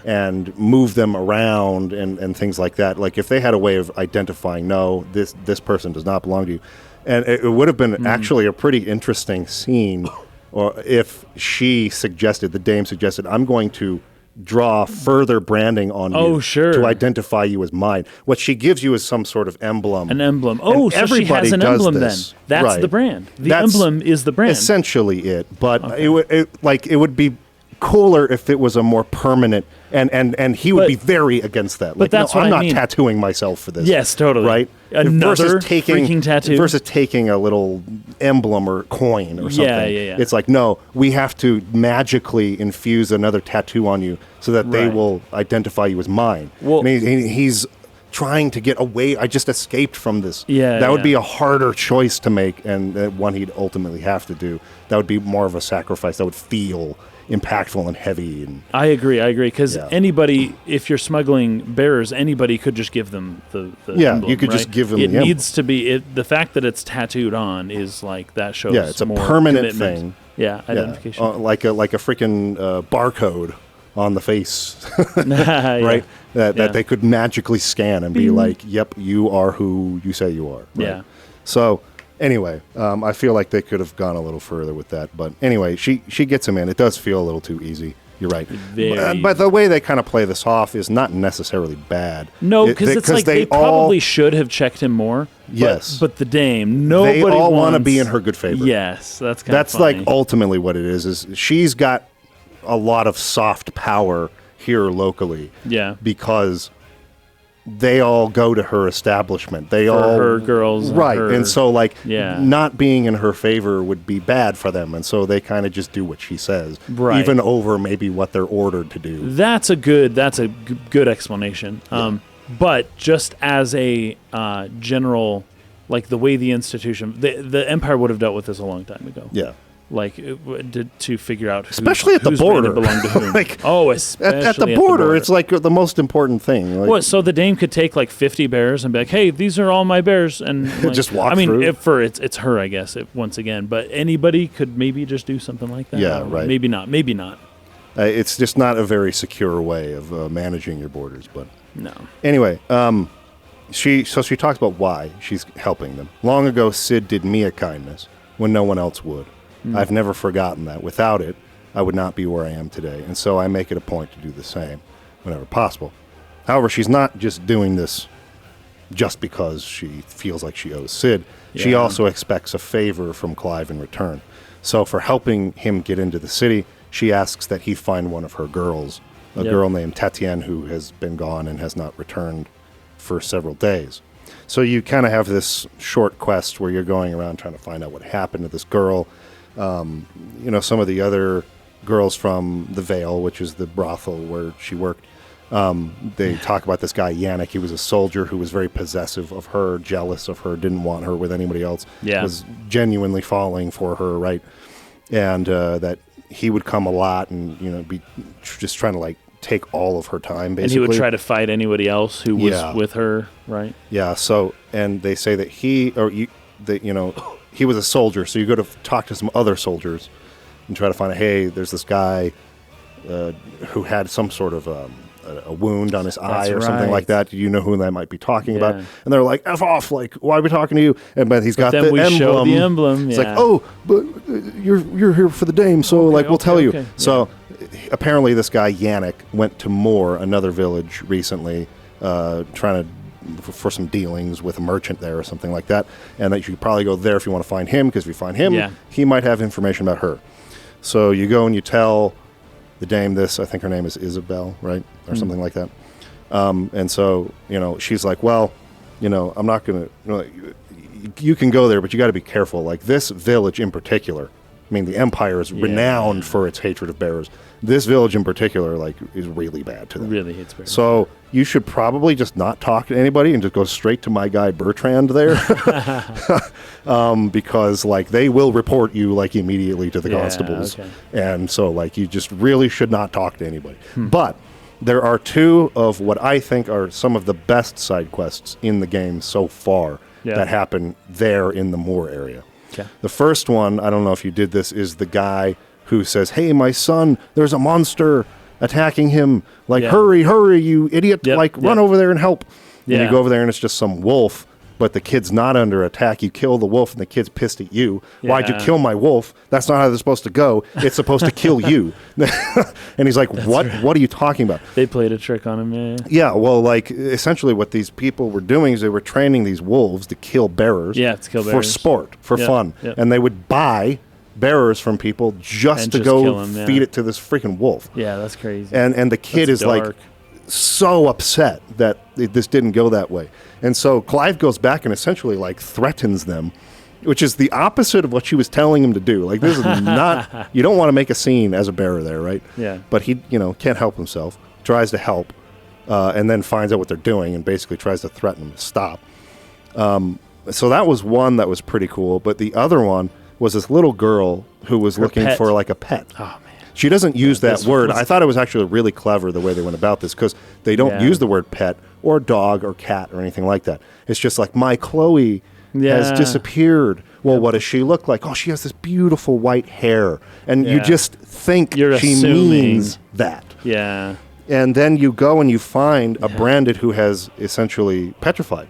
and move them around and things like that. Like, if they had a way of identifying, no, this person does not belong to you. And it would have been actually a pretty interesting scene, or if the dame suggested, I'm going to draw further branding on you to identify you as mine. What she gives you is some sort of emblem. An emblem. Oh, so she has an emblem then. That's the brand. The emblem is the brand. Essentially it. But it would be cooler if it was a more permanent, and he would be very against that. But that's what I'm I not mean. tattooing myself for this. Yes, totally. Right? Another freaking tattoo. Versus taking a little emblem or coin or something. Yeah. It's like, no, we have to magically infuse another tattoo on you so that they will identify you as mine. Well, and he's trying to get away. I just escaped from this. That would be a harder choice to make, and one he'd ultimately have to do. That would be more of a sacrifice. That would feel impactful and heavy. And I agree, because anybody, if you're smuggling bearers, anybody could just give them the emblem, you could just give them it the emblem. Needs to be the fact that it's tattooed on is like, that shows it's a more permanent commitment. thing. Identification. Like a freaking barcode on the face, right? That they could magically scan and be like, yep, you are who you say you are. Right? So anyway, I feel like they could have gone a little further with that. But anyway, she gets him in. It does feel a little too easy. You're right. But the way they kind of play this off is not necessarily bad. No, because it's like they probably should have checked him more. Yes. But the dame, nobody they all want to be in her good favor. Yes, that's kind of funny. Like ultimately what it is she's got a lot of soft power here locally. Yeah. Because they all go to her establishment. Her girls. Right. And so not being in her favor would be bad for them. And so they kind of just do what she says. Right. Even over maybe what they're ordered to do. That's a good explanation. Yeah. But just as a general, like the way the institution, the Empire would have dealt with this a long time ago. Yeah. Like to figure out especially at the border, belong to whom. Especially at the border, it's like the most important thing. Like, so the dame could take like 50 bears and be like, "Hey, these are all my bears," and like, just walk through. It's her, I guess. Once again, but anybody could maybe just do something like that. Yeah, right. Maybe not. It's just not a very secure way of managing your borders. But no. Anyway, she talks about why she's helping them. Long ago, Sid did me a kindness when no one else would. I've never forgotten that. Without it, I would not be where I am today, and so I make it a point to do the same whenever possible. However, she's not just doing this just because she feels like she owes Sid. Yeah. She also expects a favor from Clive in return. So for helping him get into the city, she asks that he find one of her girls, a girl named Tatienne who has been gone and has not returned for several days. So you kind of have this short quest where you're going around trying to find out what happened to this girl. Some of the other girls from the Vale, which is the brothel where she worked, they talk about this guy, Yannick. He was a soldier who was very possessive of her, jealous of her, didn't want her with anybody else, was genuinely falling for her, right? And that he would come a lot and, be just trying to, like, take all of her time, basically. And he would try to fight anybody else who was with her, right? Yeah, so, and they say that he was a soldier, so you go to talk to some other soldiers and try to find out, hey, there's this guy who had some sort of a wound on his eye or something like that. Do you know who that might be talking about? And they're like, F off, like, why are we talking to you? But he's got the emblem. Show the emblem. It's like, oh, but you're here for the dame, so we'll tell you. Okay. So apparently this guy, Yannick, went to Moore, another village recently, trying to for some dealings with a merchant there or something like that, and that you should probably go there if you want to find him, because if you find him, he might have information about her. So you go and you tell the dame this. I think her name is Isabel, right? Or something like that. And so, she's like, well, I'm not going to, you can go there, but you got to be careful. Like this village in particular, I mean, the Empire is renowned for its hatred of bearers. This village in particular, like, is really bad to them. Really hates bears. So you should probably just not talk to anybody and just go straight to my guy Bertrand there, because like they will report you like immediately to the constables, and so like you just really should not talk to anybody. But there are two of what I think are some of the best side quests in the game so far that happen there in the moor area. Okay. The first one, I don't know if you did this, is the guy who says, "Hey, my son, there's a monster attacking him. Like, hurry, you idiot. Run over there and help." And you go over there and it's just some wolf, but the kid's not under attack. You kill the wolf and the kid's pissed at you. Why'd you kill my wolf? That's not how they're supposed to go. It's supposed to kill you. And he's like, what? Right. What are you talking about? They played a trick on him, Yeah, well, like, essentially what these people were doing is they were training these wolves to kill bearers. For sport, for fun. And they would buy bearers from people just to go feed it to this freaking wolf. Yeah, that's crazy. And the kid is dark. Like so upset that this didn't go that way. And so Clive goes back and essentially like threatens them, which is the opposite of what she was telling him to do. Like, this is not, you don't want to make a scene as a bearer there, right? Yeah. But he, can't help himself, tries to help, and then finds out what they're doing and basically tries to threaten them to stop. So that was one that was pretty cool. But the other one was this little girl who was looking for like a pet. Oh, man. She doesn't use that word. I thought it was actually really clever the way they went about this, because they don't use the word pet or dog or cat or anything like that. It's just like, my Chloe has disappeared. Well, what does she look like? Oh, she has this beautiful white hair. And you just think she means that. Yeah. And then you go and you find a branded who has essentially petrified.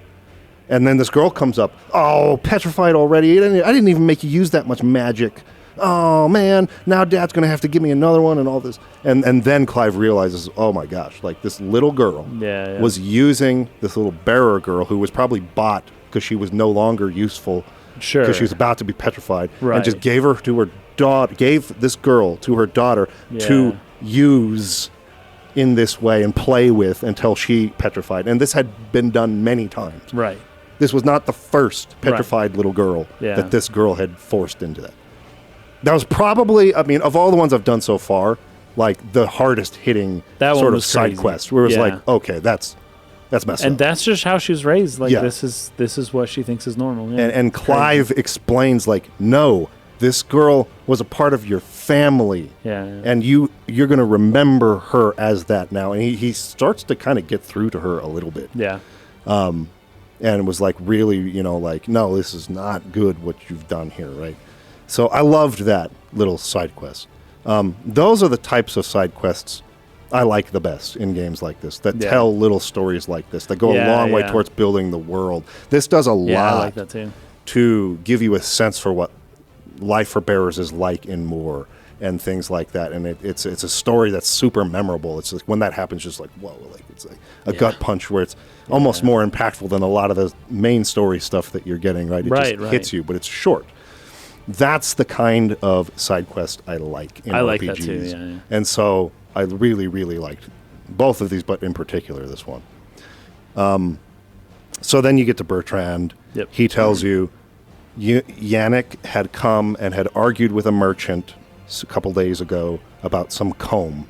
And then this girl comes up, "Oh, petrified already? I didn't even make you use that much magic. Oh, man, now Dad's going to have to give me another one," and all this. And then Clive realizes, oh, my gosh, like this little girl was using this little bearer girl who was probably bought because she was no longer useful, because she was about to be petrified, and just gave her to her daughter, gave this girl to her daughter to use in this way and play with until she petrified. And this had been done many times. Right. This was not the first petrified little girl that this girl had forced into that. That was probably, I mean, of all the ones I've done so far, like the hardest hitting sort of side quest, where it was like, okay, that's messed up. And that's just how she was raised. Like, this is what she thinks is normal. Yeah. And Clive explains, like, no, this girl was a part of your family. And you're going to remember her as that now. And he starts to kind of get through to her a little bit. Yeah. And it was like, really, like, no, this is not good what you've done here, right? So I loved that little side quest. Those are the types of side quests I like the best in games like this, that tell little stories like this, that go a long way towards building the world. This does a lot I like that too. To give you a sense for what life for bearers is like in Moor and things like that. And it's a story that's super memorable. It's like when that happens, just like, whoa, like it's like a gut punch where it's almost more impactful than a lot of the main story stuff that you're getting, right? It just hits you, but it's short. That's the kind of side quest I like in RPGs. Like that too, yeah. And so I really, really liked both of these, but in particular this one. So then you get to Bertrand. Yep. He tells you Yannick had come and had argued with a merchant a couple days ago about some comb.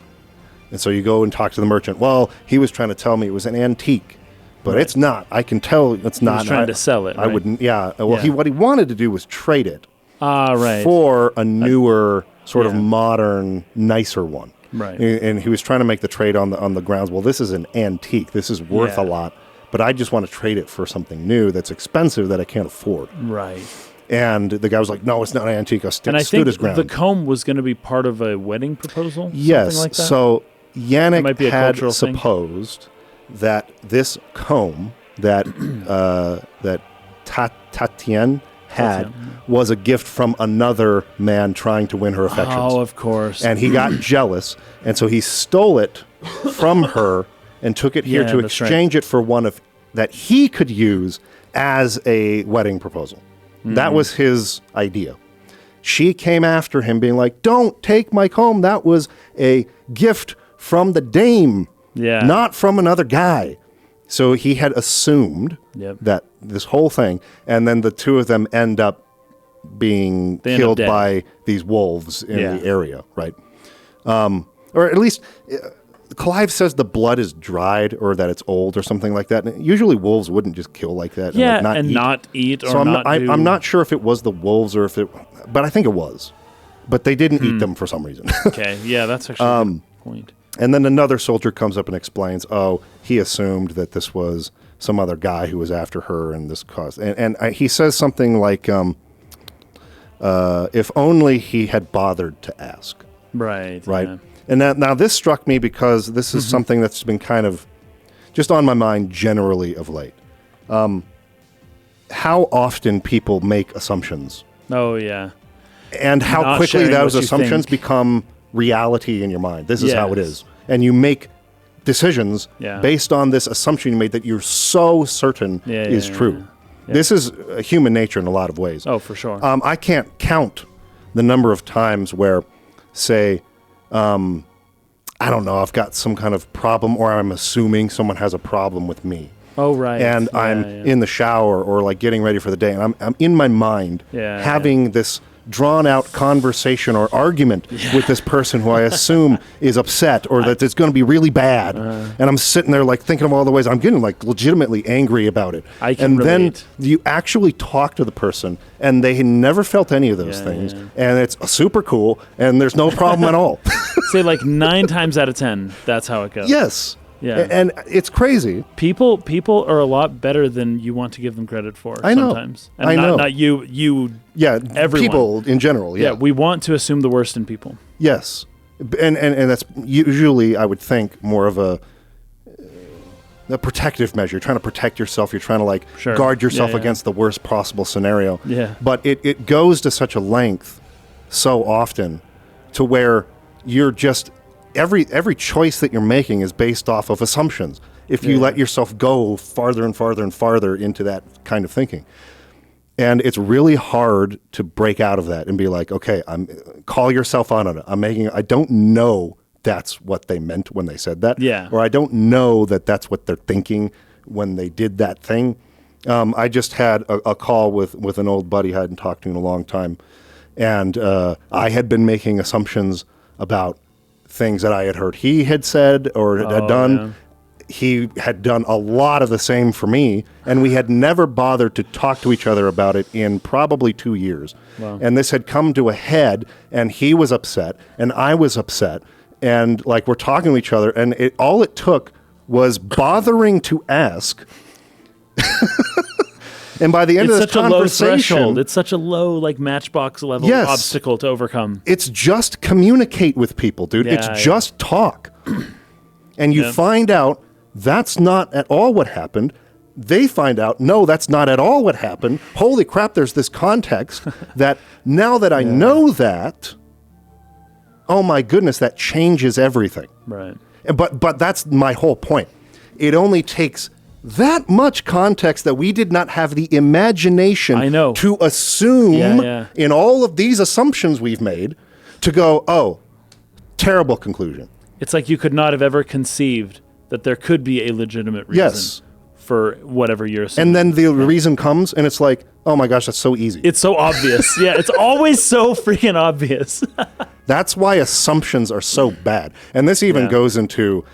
And so you go and talk to the merchant. Well, he was trying to tell me it was an antique, but it's not. I can tell it's not. He was trying to sell it. I wouldn't. Yeah. Well, what he wanted to do was trade it. Right. For a newer, sort of modern, nicer one. Right. And he was trying to make the trade on the grounds, well, this is an antique. This is worth a lot, but I just want to trade it for something new that's expensive that I can't afford. Right. And the guy was like, no, it's not an antique. I stood his ground. The comb was going to be part of a wedding proposal? Yes. Like that? So Yannick had supposed that this comb that Tatienne had was a gift from another man trying to win her affections. Oh, of course. And he got jealous, and so he stole it from her and took it here to exchange it for one that he could use as a wedding proposal. Mm-hmm. That was his idea. She came after him being like, don't take my comb. That was a gift from the dame, not from another guy. So he had assumed that this whole thing, and then the two of them end up being killed by these wolves in the area, right? Or at least Clive says the blood is dried or that it's old or something like that. And usually wolves wouldn't just kill like that and not eat. So I'm not sure if it was the wolves or if it, but I think it was. But they didn't eat them for some reason. Okay, yeah, that's actually a good point. And then another soldier comes up and explains, he assumed that this was some other guy who was after her and this caused... And he says something like, if only he had bothered to ask. Right. Yeah. And now this struck me because this is something that's been kind of just on my mind generally of late. How often people make assumptions. Oh, yeah. And how Not quickly those assumptions think. Become reality in your mind. This is how it is. And you make decisions based on this assumption you made that you're so certain is true. Yeah. This is human nature in a lot of ways. Oh, for sure. I can't count the number of times where, say, I don't know, I've got some kind of problem or I'm assuming someone has a problem with me. Oh, right. And I'm in the shower or like getting ready for the day and I'm in my mind having this drawn out conversation or argument with this person who I assume is upset or that it's going to be really bad. And I'm sitting there like thinking of all the ways I'm getting like legitimately angry about it. I can relate. Then you actually talk to the person and they never felt any of those things. And it's super cool and there's no problem at all. Say like 9 times out of 10, that's how it goes. Yes. Yeah. And it's crazy. People are a lot better than you want to give them credit for sometimes. And I know. Not you, yeah, everyone. People in general, Yeah, we want to assume the worst in people. Yes. And that's usually, I would think, more of a protective measure. You're trying to protect yourself. You're trying to like guard yourself against the worst possible scenario. Yeah. But it goes to such a length so often to where you're just... Every choice that you're making is based off of assumptions. If you let yourself go farther and farther and farther into that kind of thinking. And it's really hard to break out of that and be like, okay, call yourself on it. I don't know that's what they meant when they said that. Yeah. Or I don't know that that's what they're thinking when they did that thing. I just had a call with an old buddy I hadn't talked to in a long time. And I had been making assumptions about things that I had heard he had said or had done. Yeah. He had done a lot of the same for me, and we had never bothered to talk to each other about it in probably 2 years. Wow. And this had come to a head, and he was upset, and I was upset, and like we're talking to each other, and all it took was bothering to ask. And by the end of this conversation... It's such a low, like, matchbox level obstacle to overcome. It's just communicate with people, dude. It's just talk. And you find out that's not at all what happened. They find out, no, that's not at all what happened. Holy crap, there's this context that now that I know that, oh my goodness, that changes everything. Right. But that's my whole point. It only takes... that much context that we did not have the imagination to assume in all of these assumptions we've made to go, oh, terrible conclusion. It's like you could not have ever conceived that there could be a legitimate reason for whatever you're assuming. And then the reason comes and it's like, oh my gosh, that's so easy. It's so obvious. It's always so freaking obvious. That's why assumptions are so bad. And this even goes into...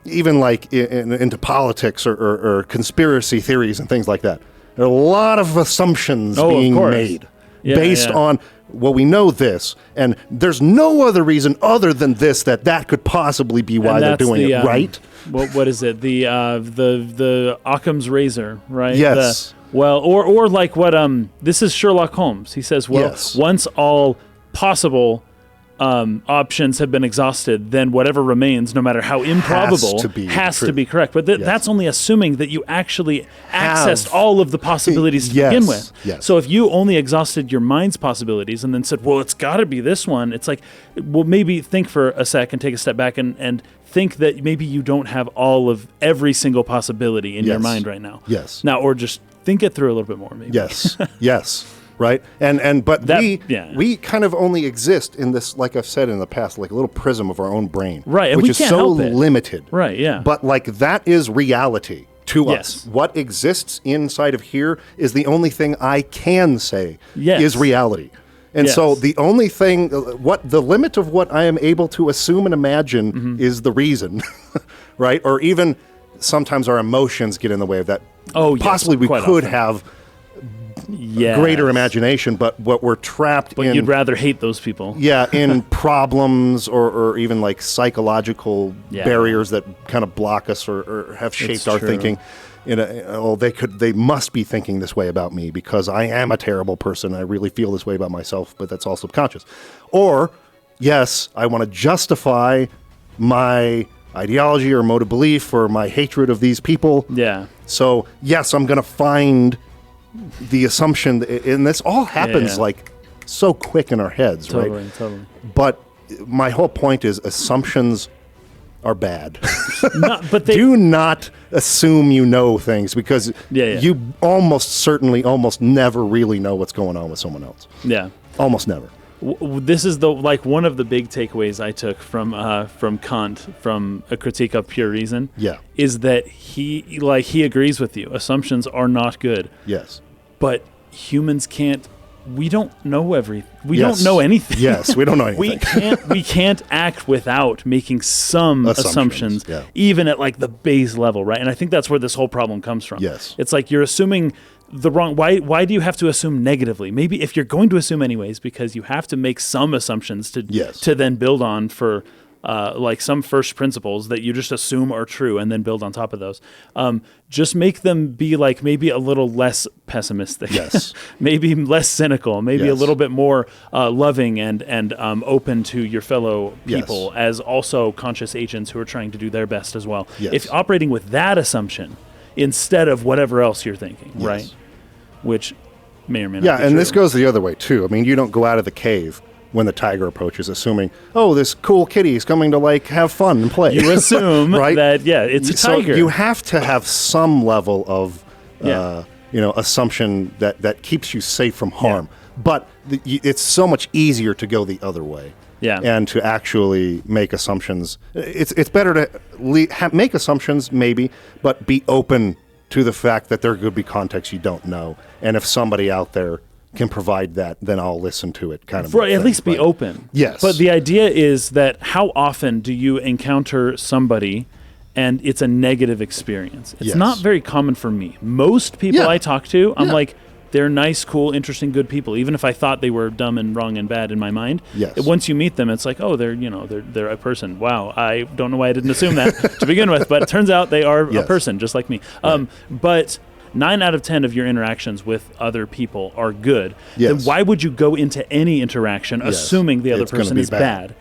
even like into politics or conspiracy theories and things like that. There are a lot of assumptions being made based on, well, we know this, and there's no other reason other than this that could possibly be why they're doing it, right? What is it? The Occam's razor, right? Yes. Or like what this is Sherlock Holmes. He says, once all possible options have been exhausted, then whatever remains, no matter how improbable, has to be correct. But that's only assuming that you actually accessed all of the possibilities to begin with. Yes. So if you only exhausted your mind's possibilities and then said, well, it's got to be this one, it's like, well, maybe think for a sec and take a step back and think that maybe you don't have all of every single possibility in your mind right now. Yes. Now, or just think it through a little bit more, maybe. Yes. Yes. Right? But we kind of only exist in this, like I've said in the past, like a little prism of our own brain. Right. And which we is can't so help it. limited. Right, yeah. But like that is reality to Yes. us. What exists inside of here is the only thing I can say Yes. is reality. And so Yes. the only thing, what the limit of what I am able to assume and imagine is the reason, right? Or even sometimes our emotions get in the way of that. Oh, yes, possibly we quite could often. have Yes. greater imagination, but what we're trapped But in. you'd rather hate those people. Yeah, in problems or even like psychological barriers that kind of block us or have shaped It's our true. thinking. They must be thinking this way about me because I am a terrible person. I really feel this way about myself, but that's all subconscious. Or, yes, I want to justify my ideology or mode of belief or my hatred of these people. Yeah. So, yes, I'm going to find the assumption, and this all happens like so quick in our heads, right? Totally. But my whole point is assumptions are bad. But they Do not assume you know things because you almost never really know what's going on with someone else. Yeah. Almost never. This is one of the big takeaways I took from Kant, from A Critique of Pure Reason. Yeah. Is that he agrees with you. Assumptions are not good. Yes. But humans can't. We don't know everything. We don't know anything. Yes, we don't know anything. we can't act without making some assumptions even at like the base level, right? And I think that's where this whole problem comes from. Yes. It's like you're assuming the wrong. Why do you have to assume negatively? Maybe if you're going to assume anyways, because you have to make some assumptions to then build on for like some first principles that you just assume are true and then build on top of those. Just make them be like maybe a little less pessimistic, maybe less cynical, maybe a little bit more loving and open to your fellow people as also conscious agents who are trying to do their best as well. If operating with that assumption instead of whatever else you're thinking, right? Which may or may not be and true. this goes the other way too. I mean, you don't go out of the cave when the tiger approaches, assuming, oh, this cool kitty is coming to like have fun and play. You assume right? that it's a tiger. So you have to have some level of assumption that keeps you safe from harm. But it's so much easier to go the other way. Yeah. And to actually make assumptions. It's better to make assumptions maybe, but be open to the fact that there could be context you don't know. And if somebody out there can provide that, then I'll listen to it kind of. Right, at least be open. Yes. But the idea is that how often do you encounter somebody and it's a negative experience? It's not very common for me. Most people I talk to, I'm like, they're nice, cool, interesting, good people. Even if I thought they were dumb and wrong and bad in my mind, once you meet them, it's like, oh, they're a person. Wow, I don't know why I didn't assume that to begin with, but it turns out they are a person just like me. Right. But 9 out of 10 of your interactions with other people are good. Then why would you go into any interaction assuming the other person is bad?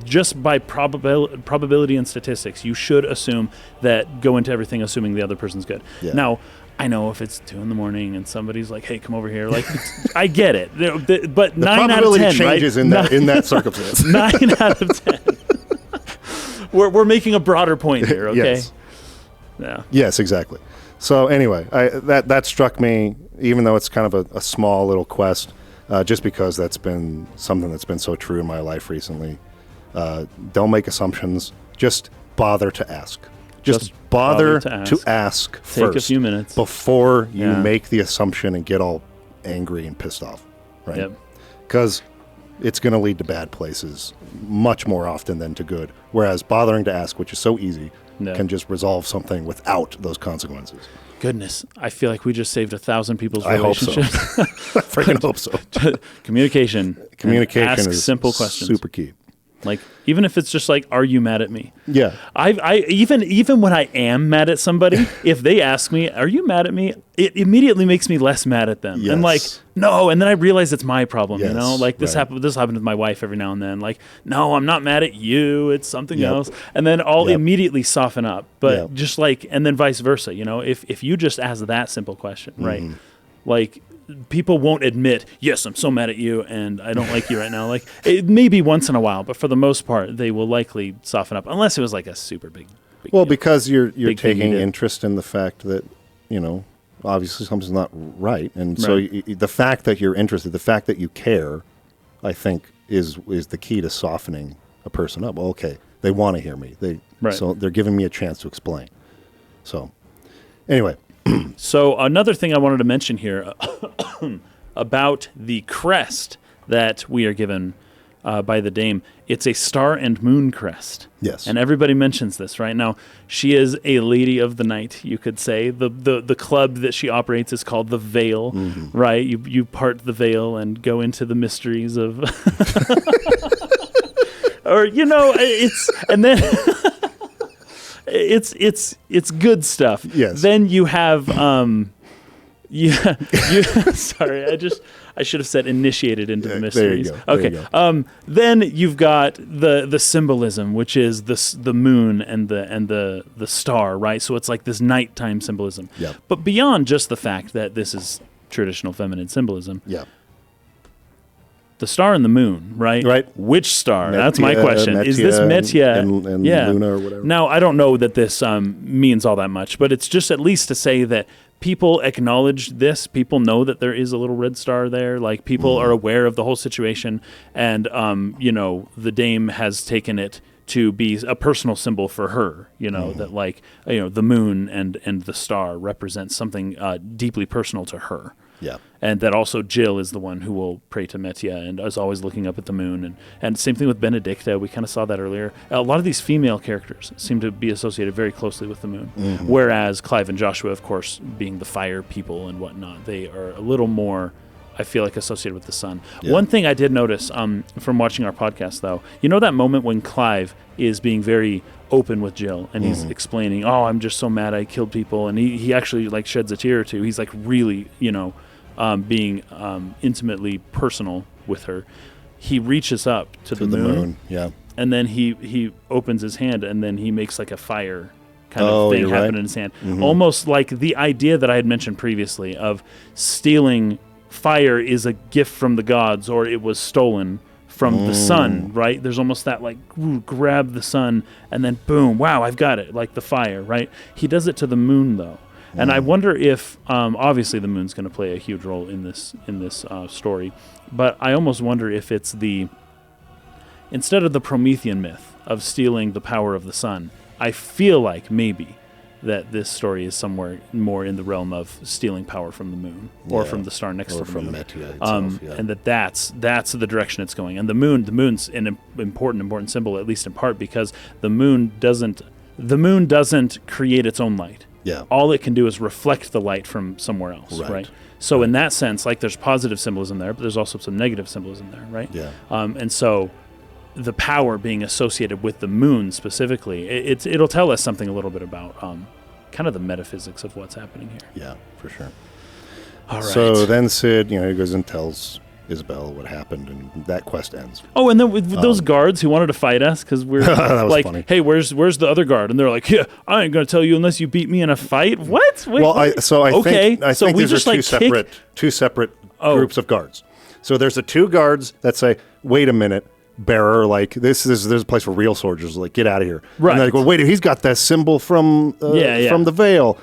Just by probability and statistics, you should assume that go into everything assuming the other person's good. Now, I know if it's 2 a.m. and somebody's like, "Hey, come over here," like I get it, but 9 out of 10 changes in that circumstance. 9 out of 10. We're making a broader point here, okay? Yes, exactly. So anyway, that struck me, even though it's kind of a small little quest, just because that's been something that's been so true in my life recently. Don't make assumptions. Just bother to ask. Just bother to ask first. Take a few minutes before you make the assumption and get all angry and pissed off, right? Because it's going to lead to bad places much more often than to good. Whereas bothering to ask, which is so easy, can just resolve something without those consequences. Goodness, I feel like we just saved 1,000 people's relationships. I hope so. I freaking hope so. Communication Communication is simple questions. Super key. Like, even if it's just like, are you mad at me? Yeah. I even when I am mad at somebody, if they ask me, are you mad at me? It immediately makes me less mad at them. And like, no, and then I realize it's my problem, you know? Like this happened with my wife every now and then. Like, no, I'm not mad at you. It's something else. And then I'll immediately soften up. But just like, and then vice versa, you know? If you just ask that simple question, right? Like, people won't admit, yes, I'm so mad at you and I don't like you right now. Like, it may be once in a while, but for the most part, they will likely soften up, unless it was like a super big Well, deal. because you're Big taking interest in the fact that, you know, obviously something's not right. And so the fact that you're interested, the fact that you care, I think is the key to softening a person up. Well, okay, they want to hear me. So they're giving me a chance to explain. So anyway. So another thing I wanted to mention here about the crest that we are given by the dame, it's a star and moon crest. Yes. And everybody mentions this, right? Now, she is a lady of the night, you could say. The club that she operates is called the Veil, right? You part the veil and go into the mysteries of... or, it's... And then... It's good stuff. Yes. Then you have... sorry, I should have said initiated into the mysteries. There you go. Then you've got the symbolism, which is the moon and the star, right? So it's like this nighttime symbolism. Yeah. But beyond just the fact that this is traditional feminine symbolism. Yeah. The star and the moon, right? Right. Which star? That's my question. Is this Metia and Luna or whatever? Now, I don't know that this means all that much, but it's just at least to say that people acknowledge this. People know that there is a little red star there. Like, people are aware of the whole situation. And, the dame has taken it to be a personal symbol for her, that the moon and the star represent something deeply personal to her. Yeah. And that also Jill is the one who will pray to Metia and is always looking up at the moon. And same thing with Benedicta. We kind of saw that earlier. A lot of these female characters seem to be associated very closely with the moon. Whereas Clive and Joshua, of course, being the fire people and whatnot, they are a little more, I feel like, associated with the sun. Yeah. One thing I did notice from watching our podcast, though, that moment when Clive is being very open with Jill and he's explaining, I'm just so mad I killed people. And he actually like sheds a tear or two. He's like really, being intimately personal with her. He reaches up to the moon. Yeah. And then he opens his hand and then he makes like a fire kind of thing happen in his hand. Almost like the idea that I had mentioned previously of stealing fire is a gift from the gods, or it was stolen from the sun, right? There's almost that like, grab the sun and then boom, wow, I've got it, like the fire, right? He does it to the moon though. And I wonder if, obviously the moon's going to play a huge role in this story, but I almost wonder if it's instead of the Promethean myth of stealing the power of the sun, I feel like maybe that this story is somewhere more in the realm of stealing power from the moon or from the star next to the moon. Metia itself, and that's the direction it's going. And the moon's an important symbol, at least in part, because the moon doesn't create its own light. Yeah. All it can do is reflect the light from somewhere else, right? So in that sense, like, there's positive symbolism there, but there's also some negative symbolism there, right? Yeah. And so the power being associated with the moon specifically, it'll tell us something a little bit about kind of the metaphysics of what's happening here. Yeah, for sure. All right. So then Sid, he goes and tells Isabel what happened, and that quest ends. Oh, and then with those guards who wanted to fight us because we're like, funny. "Hey, where's the other guard?" And they're like, "Yeah, I ain't gonna tell you unless you beat me in a fight." What? Wait, well, I think we these just are two separate groups of guards. So there's the two guards that say, "Wait a minute, bearer, like there's a place for real soldiers. Like, get out of here." Right. And they're like, "Well, wait, he's got that symbol from the Veil.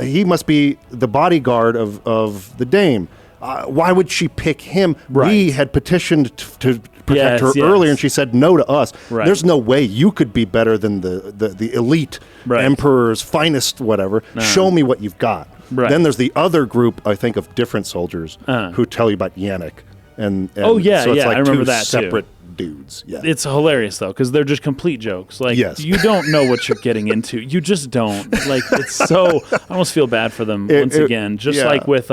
He must be the bodyguard of the dame. Why would she pick him? Right. We had petitioned to protect her earlier, and she said no to us. Right. There's no way you could be better than the elite emperor's finest whatever. Show me what you've got." Right. Then there's the other group, I think, of different soldiers who tell you about Yannick. And so it's like I remember two that separate too. dudes. Yeah. It's hilarious though, because they're just complete jokes. Like, you don't know what you're getting into. You just don't. Like, it's so. I almost feel bad for them once again. Just like with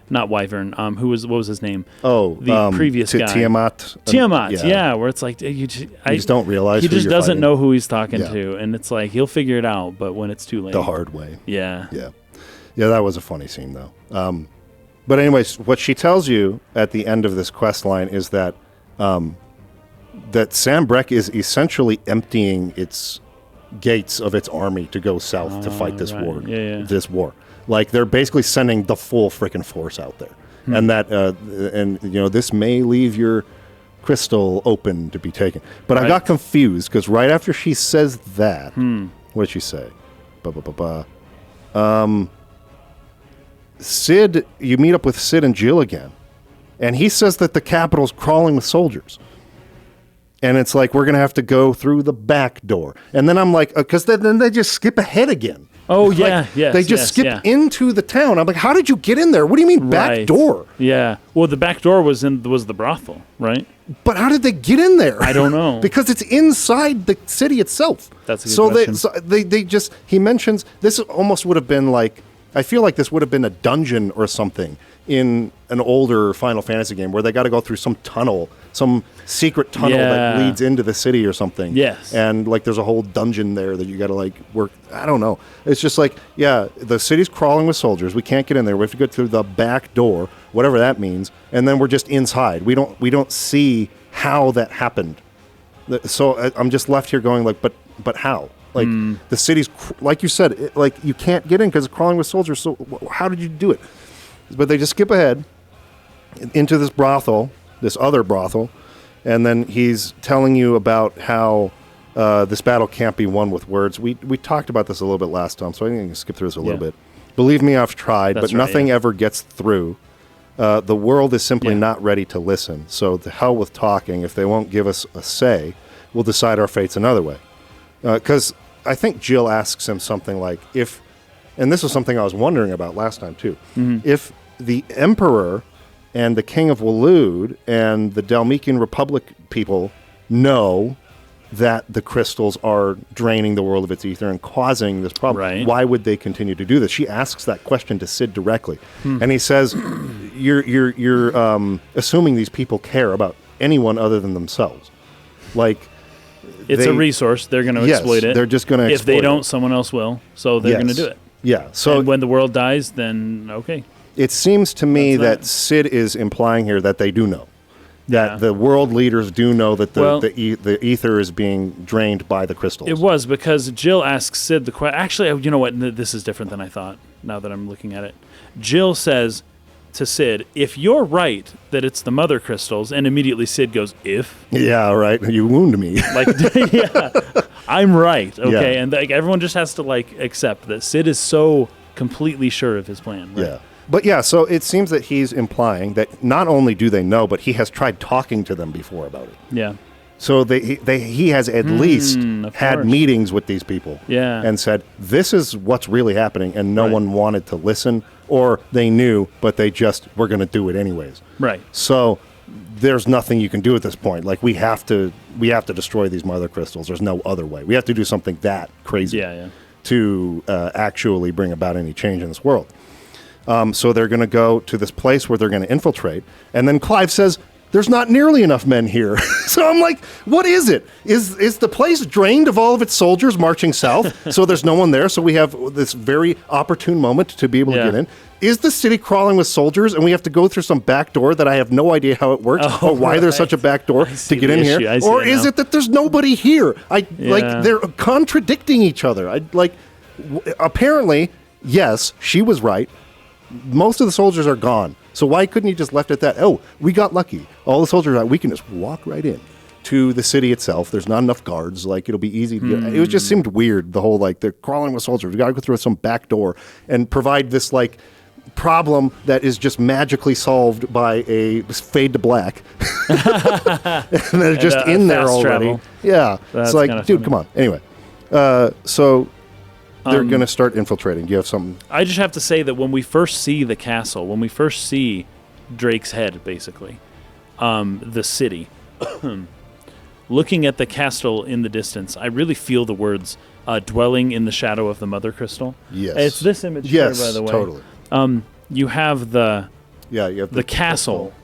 not Wyvern. What was his name? Oh, the previous guy. Tiamat. Where it's like you just don't realize he just doesn't fighting. know who he's talking to, and it's like he'll figure it out, but when it's too late, the hard way. Yeah. That was a funny scene though. But anyways, what she tells you at the end of this quest line is that that Sam Breck is essentially emptying its gates of its army to go south to fight this war. This war. Like, they're basically sending the full freaking force out there. And that this may leave your crystal open to be taken. But I got confused because right after she says that, what did she say? you meet up with Sid and Jill again, and he says that the capital's crawling with soldiers. And it's like, we're going to have to go through the back door. And then I'm like, because then they just skip ahead again. Oh, yeah, yes. They just skip into the town. I'm like, how did you get in there? What do you mean back door? Yeah. Well, the back door was the brothel, right? But how did they get in there? I don't know. Because it's inside the city itself. That's a good question. So they just, he mentions, this almost would have been like, I feel like this would have been a dungeon or something in an older Final Fantasy game where they got to go through some tunnel, some secret tunnel that leads into the city or something. Yes. And like there's a whole dungeon there that you got to like work. I don't know. It's just like, yeah, the city's crawling with soldiers. We can't get in there. We have to go through the back door, whatever that means. And then we're just inside. We don't see how that happened. So I'm just left here going like, but how? Like the city's, like you said, like you can't get in because it's crawling with soldiers. So how did you do it? But they just skip ahead into this brothel, this other brothel, and then he's telling you about how this battle can't be won with words. We talked about this a little bit last time, so I'm going to skip through this a little bit. Believe me, I've tried, but nothing ever gets through. The world is simply not ready to listen. So the hell with talking. If they won't give us a say, we'll decide our fates another way. Because I think Jill asks him something like, and this was something I was wondering about last time too, if the Emperor and the King of Waloed and the Dalmekian Republic people know that the crystals are draining the world of its ether and causing this problem, why would they continue to do this? She asks that question to Sid directly, and he says, "You're assuming these people care about anyone other than themselves, like." It's a resource. They're going to exploit it. They're just going to exploit it. If they don't, someone else will. So they're going to do it. Yeah. So and when the world dies, then okay. It seems to me that Sid is implying here that they do know. That the world leaders do know that the ether is being drained by the crystals. It was because Jill asks Sid the question. Actually, you know what? This is different than I thought, now that I'm looking at it. Jill says to Sid, if you're right that it's the mother crystals, and immediately Sid goes, if? Yeah, right. You wound me. Like, I'm right. Okay. And like everyone just has to like accept that Sid is so completely sure of his plan. Right? Yeah. But yeah, so it seems that he's implying that not only do they know, but he has tried talking to them before about it. Yeah. So he has at least had meetings with these people and said, this is what's really happening, and no one wanted to listen, or they knew, but they just were going to do it anyways. Right. So there's nothing you can do at this point. Like, we have to destroy these mother crystals. There's no other way. We have to do something that crazy to actually bring about any change in this world. So they're going to go to this place where they're going to infiltrate, and then Clive says, there's not nearly enough men here. So I'm like, what is it? Is the place drained of all of its soldiers marching south? So there's no one there. So we have this very opportune moment to be able to get in. Is the city crawling with soldiers and we have to go through some back door that I have no idea how it works or why there's such a back door to get in here? Or is it that there's nobody here? Like they're contradicting each other. Apparently, yes, she was right. Most of the soldiers are gone. So why couldn't he just left it at that? Oh, we got lucky. All the soldiers are out. We can just walk right in to the city itself. There's not enough guards. Like, it'll be easy to get. It just seemed weird, the whole, like, they're crawling with soldiers. We got to go through some back door and provide this, like, problem that is just magically solved by a fade to black. And they're just in there already. Travel. Yeah. That's it's like, dude, funny. Come on. Anyway. So they're going to start infiltrating. Do you have something? I just have to say that when we first see the castle, when we first see Drake's head, basically, the city, looking at the castle in the distance, I really feel the words dwelling in the shadow of the Mothercrystal. Yes. It's this image here, by the way. Totally. You have the the castle.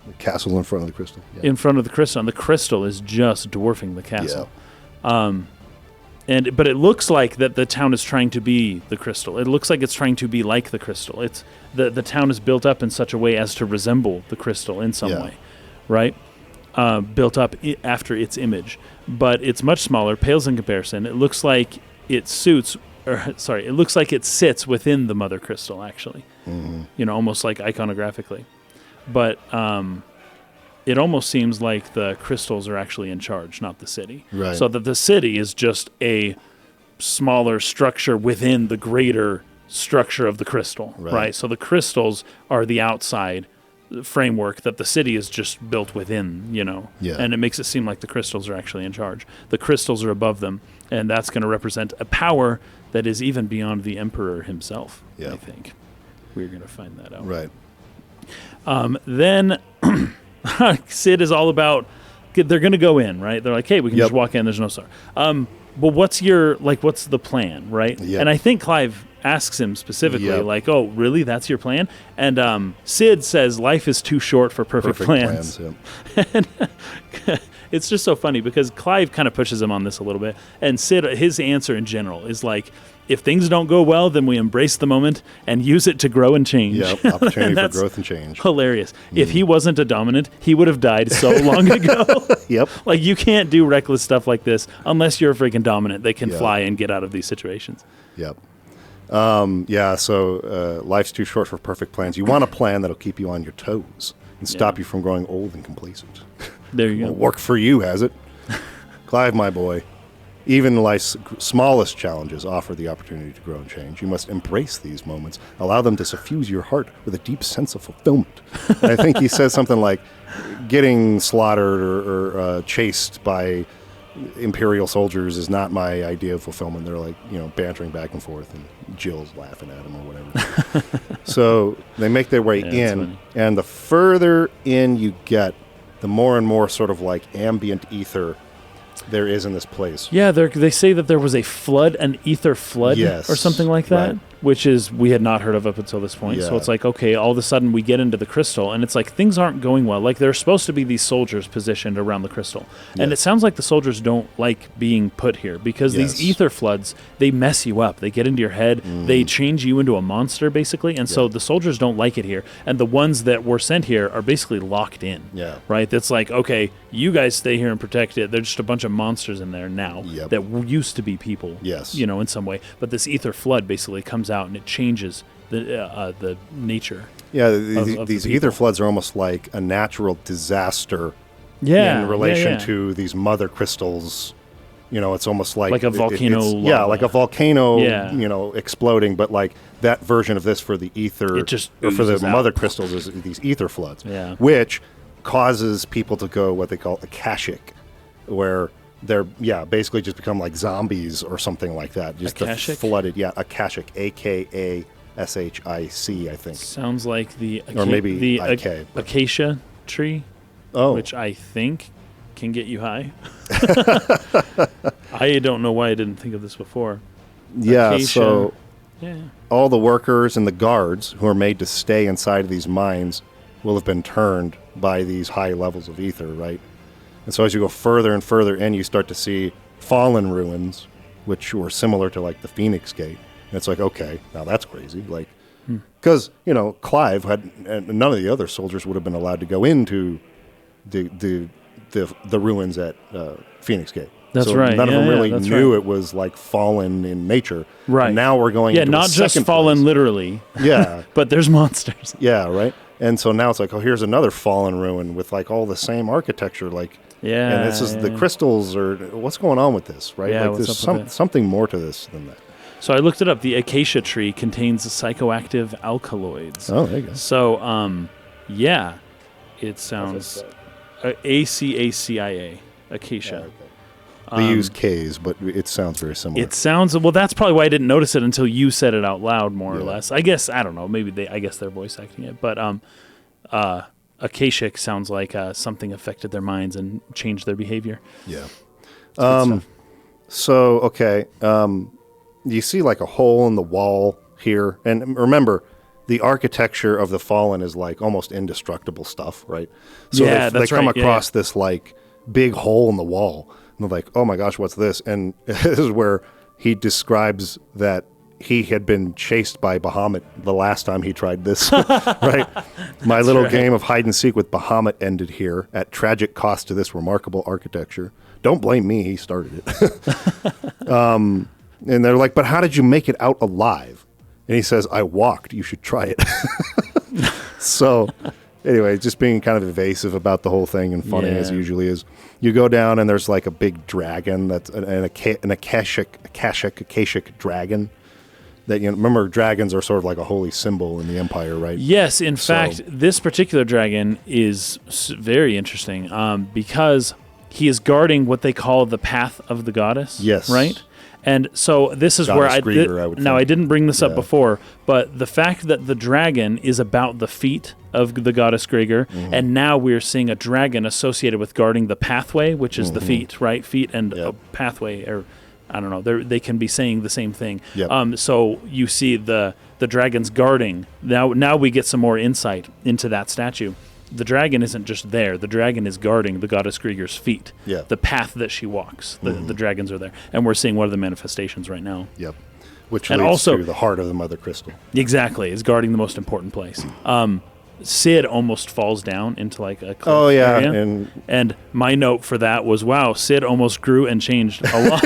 The castle in front of the crystal. Yeah. In front of the crystal. And the crystal is just dwarfing the castle. Yeah. But it looks like that the town is trying to be the crystal. It looks like it's trying to be like the crystal. It's the town is built up in such a way as to resemble the crystal in some way, right? Built up after its image, but it's much smaller, pales in comparison. It looks like it looks like it sits within the mother crystal, actually. Mm-hmm. Almost like iconographically, but it almost seems like the crystals are actually in charge, not the city. Right. So that the city is just a smaller structure within the greater structure of the crystal, right? So the crystals are the outside framework that the city is just built within, and it makes it seem like the crystals are actually in charge. The crystals are above them, and that's going to represent a power that is even beyond the emperor himself. I think we're going to find that out. Right. Then Sid is all about, they're going to go in, right? They're like, hey, we can just walk in. There's no star. But what's the plan, right? And I think Clive asks him specifically, like, oh, really? That's your plan? And Sid says, life is too short for perfect plans. And it's just so funny because Clive kind of pushes him on this a little bit. And Sid, his answer in general is like, if things don't go well, then we embrace the moment and use it to grow and change. Yep, opportunity for growth and change. Hilarious. If he wasn't a dominant, he would have died so long ago. Like, you can't do reckless stuff like this unless you're a freaking dominant. They can fly and get out of these situations. So life's too short for perfect plans. You want a plan that'll keep you on your toes and stop you from growing old and complacent. There you go. Work for you, has it? Clive, my boy. Even life's smallest challenges offer the opportunity to grow and change. You must embrace these moments. Allow them to suffuse your heart with a deep sense of fulfillment. And I think he says something like, getting slaughtered or chased by Imperial soldiers is not my idea of fulfillment. They're like, bantering back and forth, and Jill's laughing at him or whatever. So they make their way in, and the further in you get, the more and more sort of like ambient ether there is in this place. Yeah, they say that there was a flood, an ether flood, or something like that, which is we had not heard of up until this point. So it's like, okay, all of a sudden we get into the crystal, and it's like things aren't going well. Like, there's supposed to be these soldiers positioned around the crystal, and it sounds like the soldiers don't like being put here because these ether floods, they mess you up. They get into your head. They change you into a monster, basically, and so the soldiers don't like it here. And the ones that were sent here are basically locked in. Right? That's like, okay, you guys stay here and protect it. They're just a bunch of monsters in there now that used to be people, in some way. But this ether flood basically comes out and it changes the nature. These ether floods are almost like a natural disaster in relation to these mother crystals. It's almost like a volcano. Like a volcano, exploding. But like that version of this for the ether, or for the mother crystals, is these ether floods, which causes people to go what they call akashic, where they're basically just become like zombies or something like that. Just Akashic? Flooded, akashic, AKASHIC, I think. Sounds like the or maybe the IK, acacia tree, which I think can get you high. I don't know why I didn't think of this before. So all the workers and the guards who are made to stay inside of these mines will have been turned by these high levels of ether, right? And so as you go further and further in, you start to see fallen ruins, which were similar to like the Phoenix Gate. And it's like, okay, now that's crazy. Like, because, Clive and none of the other soldiers would have been allowed to go into the ruins at Phoenix Gate. That's right. None of them really knew it was like fallen in nature. Right. And now we're going into not just fallen place. Literally. But there's monsters. Right. And so now it's like, oh, here's another fallen ruin with like all the same architecture, like. And this is the crystals, or what's going on with this, right? Like there's something more to this than that. So I looked it up. The acacia tree contains psychoactive alkaloids. Oh, there you go. So, it sounds ACACIA, acacia. They use K's, but it sounds very similar. It sounds, well, that's probably why I didn't notice it until you said it out loud, more or less. I guess, I don't know, maybe I guess they're voice acting it, but akashic sounds like something affected their minds and changed their behavior. You see like a hole in the wall here, and remember, the architecture of the Fallen is like almost indestructible stuff, right? So they come across this like big hole in the wall, and they're like, oh my gosh, what's this? And this is where he describes that he had been chased by Bahamut the last time he tried this, right? My little game of hide and seek with Bahamut ended here at tragic cost to this remarkable architecture. Don't blame me, he started it. And they're like, but how did you make it out alive? And he says, I walked, you should try it. So anyway, just being kind of evasive about the whole thing and funny as usually is. You go down and there's like a big dragon that's an akashic dragon. that, remember, dragons are sort of like a holy symbol in the Empire, right? Yes, in fact, this particular dragon is very interesting because he is guarding what they call the path of the goddess. Yes. Right? And so this is where I didn't bring this up before, but the fact that the dragon is about the feet of the goddess Grigor, and now we're seeing a dragon associated with guarding the pathway, which is the feet, right? Feet and a pathway, or I don't know, they can be saying the same thing. Yep. So you see the dragon's guarding. Now we get some more insight into that statue. The dragon isn't just there. The dragon is guarding the goddess Grigor's feet. Yeah. The path that she walks. The dragons are there. And we're seeing one of the manifestations right now. Yep. Which leads to the heart of the Mothercrystal. Exactly. Is guarding the most important place. Sid almost falls down into like a cliff area. And my note for that was, wow, Sid almost grew and changed a lot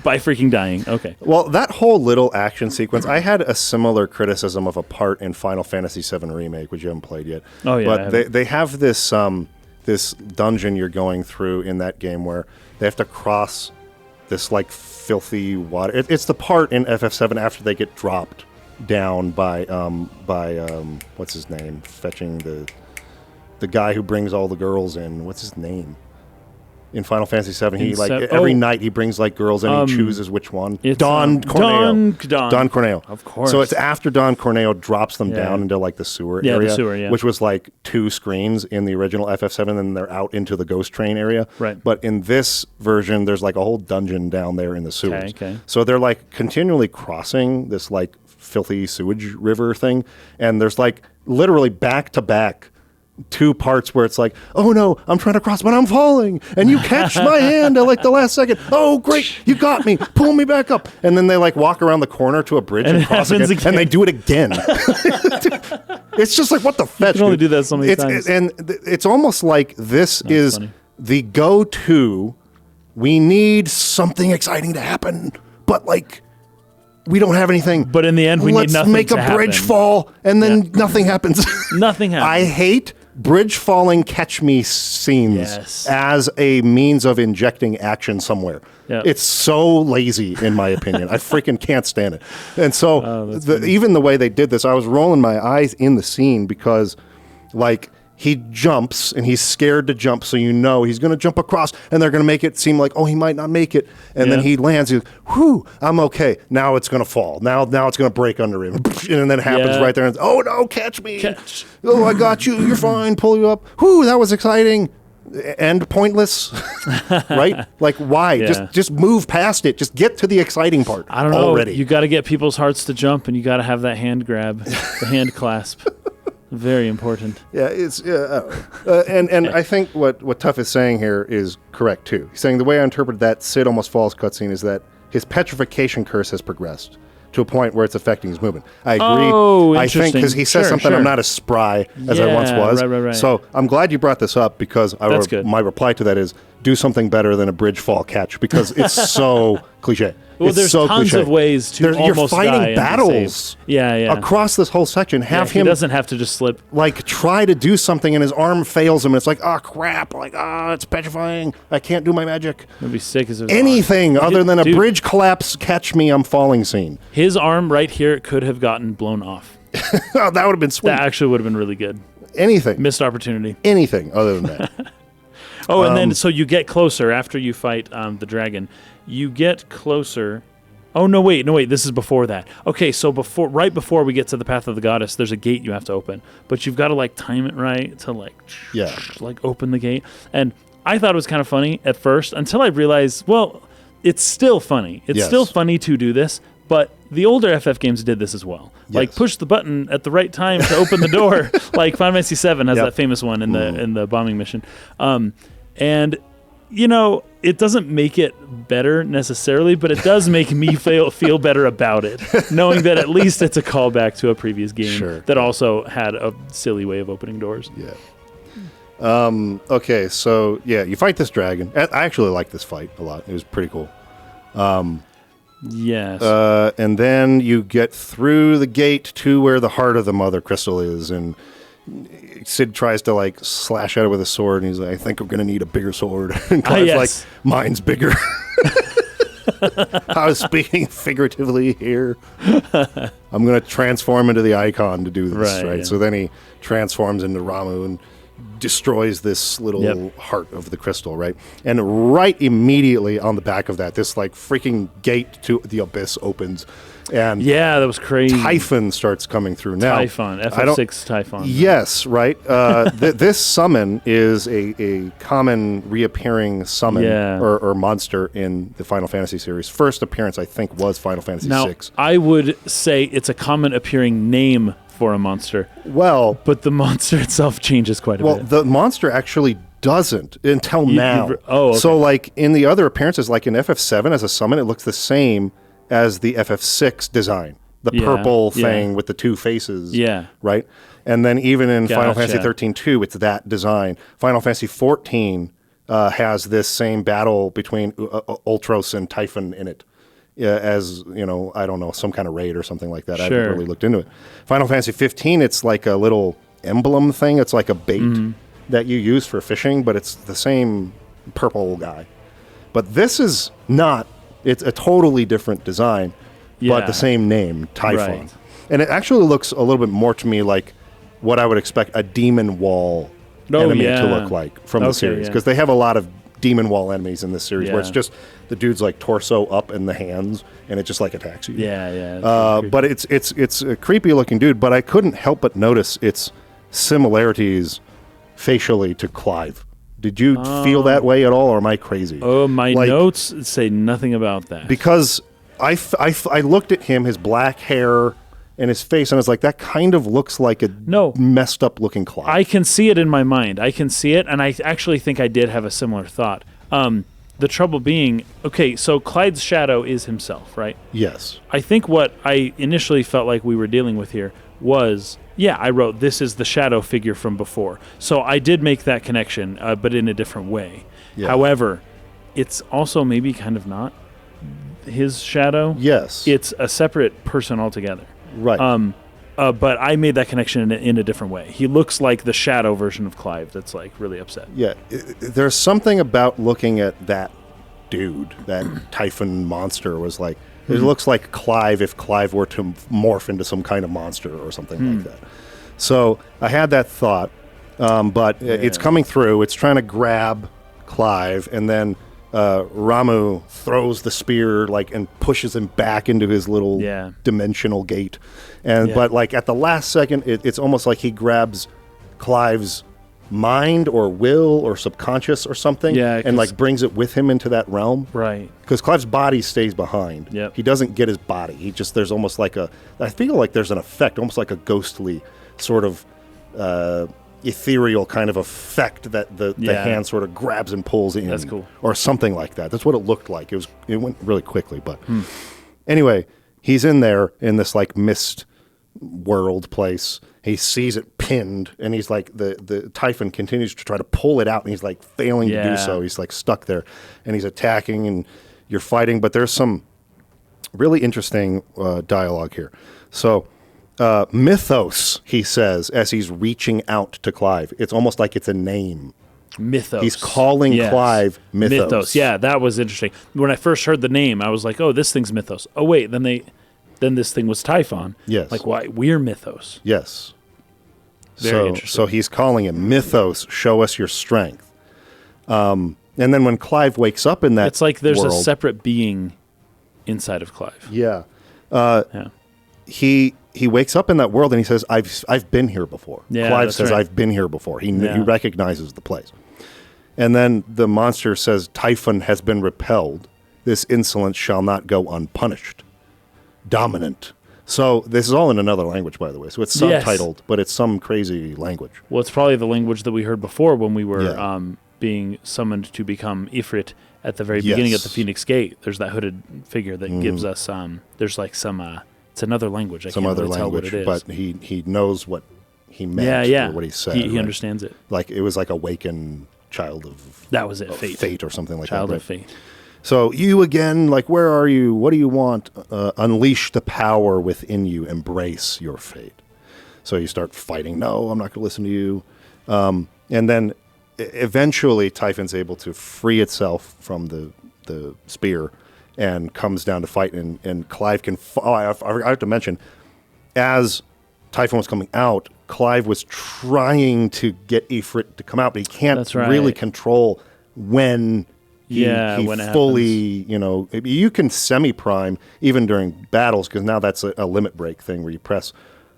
by freaking dying. Okay. Well, that whole little action sequence, I had a similar criticism of a part in Final Fantasy VII Remake, which you haven't played yet. Oh, yeah. But they have this this dungeon you're going through in that game where they have to cross this like filthy water. It's the part in FF7 after they get dropped down by what's his name, fetching the guy who brings all the girls in. What's his name? In Final Fantasy VII, he every night he brings like girls in and he chooses which one. Don Corneo. Don Corneo. Of course. So it's after Don Corneo drops them down into like the sewer area, the sewer, which was like 2 screens in the original FF7, and they're out into the ghost train area. Right. But in this version, there's like a whole dungeon down there in the sewers. Okay. So they're like continually crossing this like filthy sewage river thing, and there's like literally back to back 2 parts where it's like, oh no, I'm trying to cross, but I'm falling, and you catch my hand at like the last second. Oh great, you got me, pull me back up, and then they like walk around the corner to a bridge and cross again, and they do it again. It's just like, what the fetch? You can only do that so many times, and it's almost like this is funny. The go-to. We need something exciting to happen, but like, we don't have anything. But in the end, we need nothing. Let's make a bridge fall, and then nothing happens. Nothing happens. I hate bridge falling catch me scenes as a means of injecting action somewhere. Yep. It's so lazy, in my opinion. I freaking can't stand it. And so even the way they did this, I was rolling my eyes in the scene because, like, he jumps, and he's scared to jump, so he's going to jump across, and they're going to make it seem like, oh, he might not make it. And then he lands, he's like, whew, I'm okay. Now it's going to fall. Now it's going to break under him. And then it happens right there. And, oh, no, catch me. Catch. Oh, I got you. You're fine. Pull you up. Whew, that was exciting. And pointless, right? Like, why? Yeah. Just move past it. Just get to the exciting part. I don't know. Already. You got to get people's hearts to jump, and you got to have that hand grab, the hand clasp. Very important. Yeah, it's and I think what Tuff is saying here is correct too. He's saying the way I interpret that Sid almost falls cutscene is that his petrification curse has progressed to a point where it's affecting his movement. I agree. Oh, I think because he says something, I'm not as spry as I once was. Right. So I'm glad you brought this up because my reply to that is do something better than a bridge fall catch because it's so cliche. Well, it's there's so tons cliche. Of ways to almost you're fighting die battles across this whole section. Have him he doesn't have to just slip. Like try to do something and his arm fails him and it's like, oh crap, like it's petrifying. I can't do my magic. It'd be sick as anything other than a bridge collapse, catch me, I'm falling scene. His arm right here could have gotten blown off. Oh, that would have been sweet. That actually would have been really good. Anything. Missed opportunity. Anything other than that. Oh, and then so you get closer after you fight the dragon. You get closer. Oh, no, wait. This is before that. Okay, so right before we get to the Path of the Goddess, there's a gate you have to open. But you've got to, like, time it right to, like open the gate. And I thought it was kind of funny at first until I realized, well, it's still funny. It's still funny to do this, but the older FF games did this as well. Yes. Like, push the button at the right time to open the door. Like, Final Fantasy VII has that famous one in the bombing mission. And, it doesn't make it better necessarily, but it does make me feel better about it, knowing that at least it's a callback to a previous game that also had a silly way of opening doors. Yeah. Okay, so, you fight this dragon. I actually like this fight a lot. It was pretty cool. Yes. And then you get through the gate to where the heart of the Mothercrystal is, and Sid tries to like slash at it with a sword, and he's like, I think we're going to need a bigger sword. And Clive's like, mine's bigger. I was speaking figuratively here. I'm going to transform into the icon to do this, right? Yeah. So then he transforms into Ramu and destroys this little heart of the crystal, right? And right immediately on the back of that, this like freaking gate to the abyss opens. And yeah, that was crazy. Typhon starts coming through now. Typhon, Ep.4 Typhon. Yes, right. This summon is a common reappearing summon or monster in the Final Fantasy series. First appearance, I think, was Final Fantasy VI. I would say it's a common appearing name for a monster. Well, but the monster itself changes quite a bit. Well, the monster actually doesn't until now. Okay. So, like in the other appearances, like in FF7 as a summon, it looks the same as the FF6 design, the purple thing with the two faces, right? And then even in Final Fantasy 13-2, it's that design. Final Fantasy 14 has this same battle between Ultros and Typhon in it, as, you know, I don't know, some kind of raid or something like that. I haven't really looked into it. Final Fantasy 15, it's like a little emblem thing. It's like a bait that you use for fishing, but it's the same purple guy. But this is not. It's a totally different design, but the same name, Typhon. Right. And it actually looks a little bit more to me like what I would expect a demon wall enemy to look like from the series. Because they have a lot of demon wall enemies in this series where it's just the dude's like torso up and the hands, and it just like attacks you. But it's a creepy looking dude, but I couldn't help but notice its similarities facially to Clive. Did you feel that way at all, or am I crazy? Oh, my notes say nothing about that. Because I looked at him, his black hair and his face, and I was like, that kind of looks like a messed up looking Clive. I can see it in my mind. I can see it, and I actually think I did have a similar thought. The trouble being, okay, so Clyde's shadow is himself, right? Yes. I think what I initially felt like we were dealing with here was... Yeah, I wrote, this is the shadow figure from before. So I did make that connection, but in a different way. Yeah. However, it's also maybe kind of not his shadow. Yes. It's a separate person altogether. Right. But I made that connection in a different way. He looks like the shadow version of Clive that's like really upset. Yeah. There's something about looking at that dude, that Typhon monster was like, it looks like Clive if Clive were to morph into some kind of monster or something like that. So I had that thought, but it's coming through. It's trying to grab Clive, and then Ramu throws the spear and pushes him back into his little dimensional gate. But like at the last second, it's almost like he grabs Clive's mind or will or subconscious or something, and like brings it with him into that realm, right? Because Clive's body stays behind. Yep. He doesn't get his body. There's almost like I feel like there's an effect, almost like a ghostly sort of ethereal kind of effect that the hand sort of grabs and pulls in. That's cool. Or something like that. That's what it looked like. It went really quickly, but anyway, he's in there in this like mist world place. He sees it pinned, and he's like, the Typhon continues to try to pull it out, and he's like failing to do so. He's like stuck there, and he's attacking, and you're fighting. But there's some really interesting dialogue here. So, Mythos, he says, as he's reaching out to Clive. It's almost like it's a name. Mythos. He's calling Clive Mythos. Mythos, yeah, that was interesting. When I first heard the name, I was like, oh, this thing's Mythos. Oh, wait, then this thing was Typhon. Yes. Like, why? We're Mythos. Yes. Very interesting. So he's calling him Mythos, show us your strength. And then when Clive wakes up in that it's like there's world, a separate being inside of Clive. Yeah. He wakes up in that world and he says, I've been here before. Yeah, Clive says, right. I've been here before. He recognizes the place. And then the monster says, Typhon has been repelled. This insolence shall not go unpunished. Dominant. So this is all in another language, by the way. So it's subtitled, but it's some crazy language. Well, it's probably the language that we heard before when we were being summoned to become Ifrit at the very beginning at the Phoenix Gate. There's that hooded figure that gives us, there's like some, it's another language. I can't really tell what it is. But he knows what he meant or what he said. He understands it. Like it was like awakened child of... That was it, Fate or something like child that. Child of Fate. So you again, like, where are you? What do you want? Unleash the power within you. Embrace your fate. So you start fighting. No, I'm not going to listen to you. And then eventually Typhon's able to free itself from the spear and comes down to fight, and Clive can. I have to mention, as Typhon was coming out, Clive was trying to get Ifrit to come out, but he can't really control when he fully, you can semi-prime even during battles, because now that's a limit break thing where you press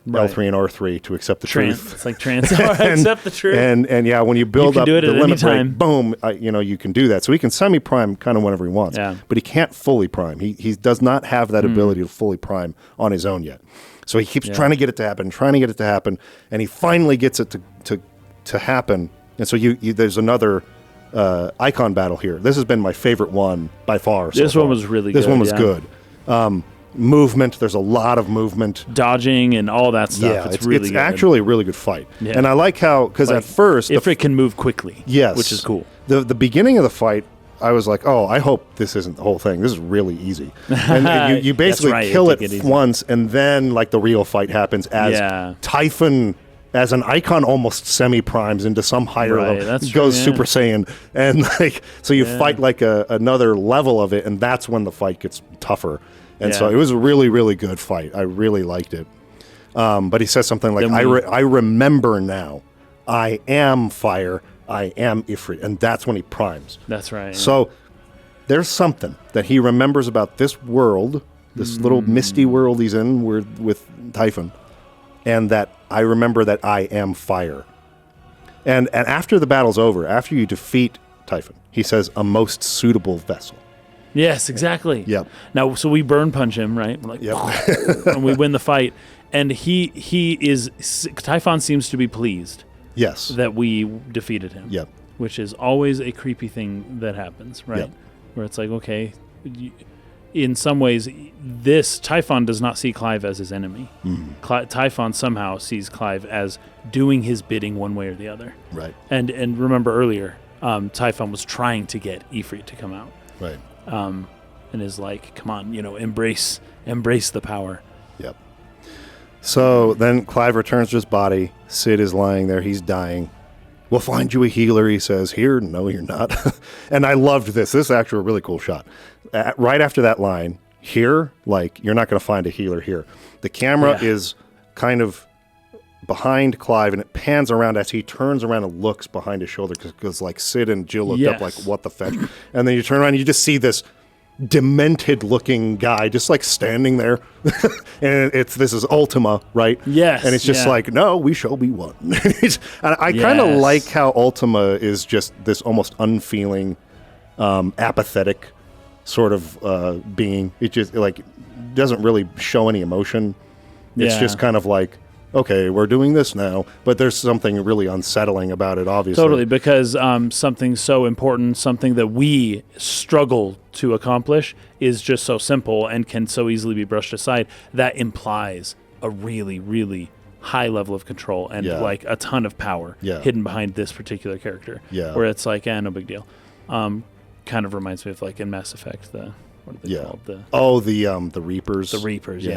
L3 and R3 to accept the truth. It's like accept the truth. And yeah, when you build up the limit break, boom, you can do that. So he can semi-prime kind of whenever he wants, but he can't fully prime. He does not have that ability to fully prime on his own yet. So he keeps trying to get it to happen, and he finally gets it to happen. And so there's another icon battle here. This has been my favorite one by far. This one was really good. This one was good. Movement, there's a lot of movement. Dodging and all that stuff. Yeah, it's really it's good. actually a really good fight. Yeah. And I like how, because at first... If it can move quickly. Yes. Which is cool. The beginning of the fight, I was like, oh, I hope this isn't the whole thing. This is really easy. And you basically kill it once, and then like the real fight happens as Typhon, as an icon, almost semi-primes into some higher level. Goes Super Saiyan. And like, so you fight like another level of it, and that's when the fight gets tougher. And so it was a really, really good fight. I really liked it. But he says something like, I remember now. I am fire. I am Ifrit. And that's when he primes. That's right. So there's something that he remembers about this world, this little misty world he's in with Typhon, and that I remember that I am fire. And after the battle's over, after you defeat Typhon, he says, a most suitable vessel. Yes, exactly. Yep. Now, so we burn punch him, right? We're like, and we win the fight. And Typhon seems to be pleased. Yes. That we defeated him. Yep. Which is always a creepy thing that happens, right? Yep. Where it's like, okay, in some ways, Typhon does not see Clive as his enemy. Typhon somehow sees Clive as doing his bidding one way or the other. Right. And remember earlier, Typhon was trying to get Ifrit to come out. Right. And is like, come on, embrace the power. Yep. So then Clive returns to his body. Sid is lying there. He's dying. We'll find you a healer, he says. Here? No, you're not. And I loved this. This is actually a really cool shot. Right after that line, here, like, you're not going to find a healer here. The camera is kind of behind Clive, and it pans around as he turns around and looks behind his shoulder, because like Sid and Jill looked up like, what the fetch? And then you turn around and you just see this demented looking guy just like standing there. And this is Ultima, right? Yes. And it's just like, no, we shall be one. And I kind of like how Ultima is just this almost unfeeling, apathetic sort of being. It just like doesn't really show any emotion. It's just kind of like, okay, we're doing this now, but there's something really unsettling about it, obviously. Totally, because something so important, something that we struggle to accomplish is just so simple and can so easily be brushed aside. That implies a really, really high level of control and like a ton of power hidden behind this particular character. Yeah. Where it's like, no big deal. Kind of reminds me of like in Mass Effect, what are they called? The Reapers. The Reapers,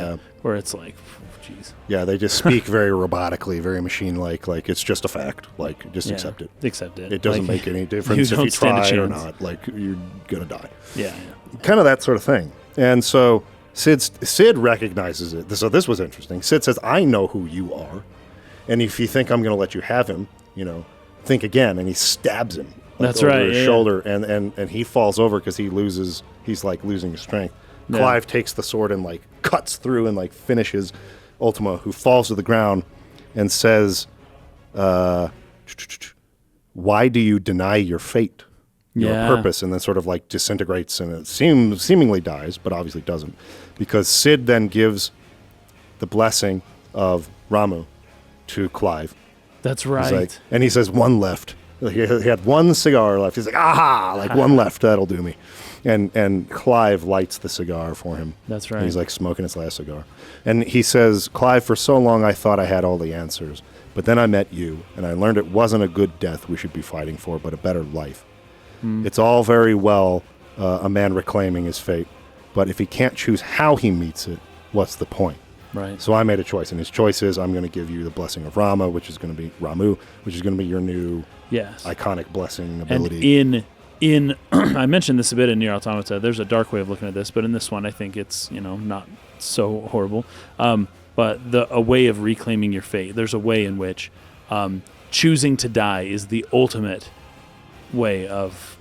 where it's like, jeez. Yeah, they just speak very robotically, very machine-like. Like, it's just a fact. Like, just accept it. Accept it. It doesn't make any difference if you try or not. Like, you're going to die. Yeah. Kind of that sort of thing. And so Sid recognizes it. So this was interesting. Sid says, I know who you are. And if you think I'm going to let you have him, think again. And he stabs him. That's over right. His shoulder. And he falls over because he's like losing his strength. Yeah. Clive takes the sword and like cuts through and like finishes Ultima, who falls to the ground and says, why do you deny your fate, your purpose? And then sort of like disintegrates, and it seemingly dies, but obviously doesn't, because Sid then gives the blessing of Ramu to Clive. That's right. And he says, one left. He had one cigar left. He's like, aha, like one left, that'll do me. And Clive lights the cigar for him. That's right. And he's like smoking his last cigar. And he says, Clive, for so long I thought I had all the answers. But then I met you, and I learned it wasn't a good death we should be fighting for, but a better life. It's all very well a man reclaiming his fate, but if he can't choose how he meets it, what's the point? Right. So I made a choice, and his choice is I'm going to give you the blessing of Ramu, which is going to be your new iconic blessing ability. And I mentioned this a bit in Nier Automata. There's a dark way of looking at this, but in this one, I think it's not so horrible. But a way of reclaiming your fate. There's a way in which choosing to die is the ultimate way of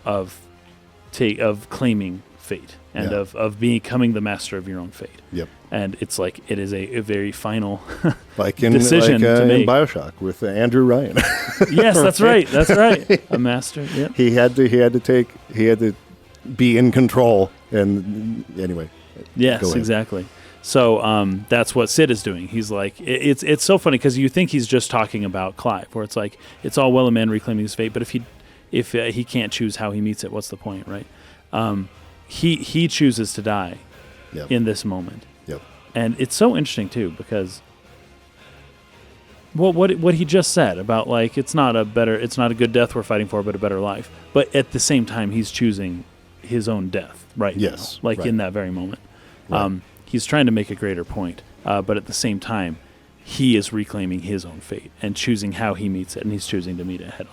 claiming fate and of becoming the master of your own fate. Yep. And it's like it is a very final decision to make. In BioShock with Andrew Ryan. Yes, that's right. That's right. A master. Yep. He had to be in control. And anyway. Yes, exactly. So that's what Sid is doing. He's like, it's so funny because you think he's just talking about Clive, where it's like it's all well a man reclaiming his fate, but if he can't choose how he meets it, what's the point, right? He chooses to die in this moment. Yep. And it's so interesting too because what he just said about like it's not a good death we're fighting for, but a better life. But at the same time, he's choosing his own death right now, like in that very moment. Right. He's trying to make a greater point, but at the same time, he is reclaiming his own fate and choosing how he meets it, and he's choosing to meet it head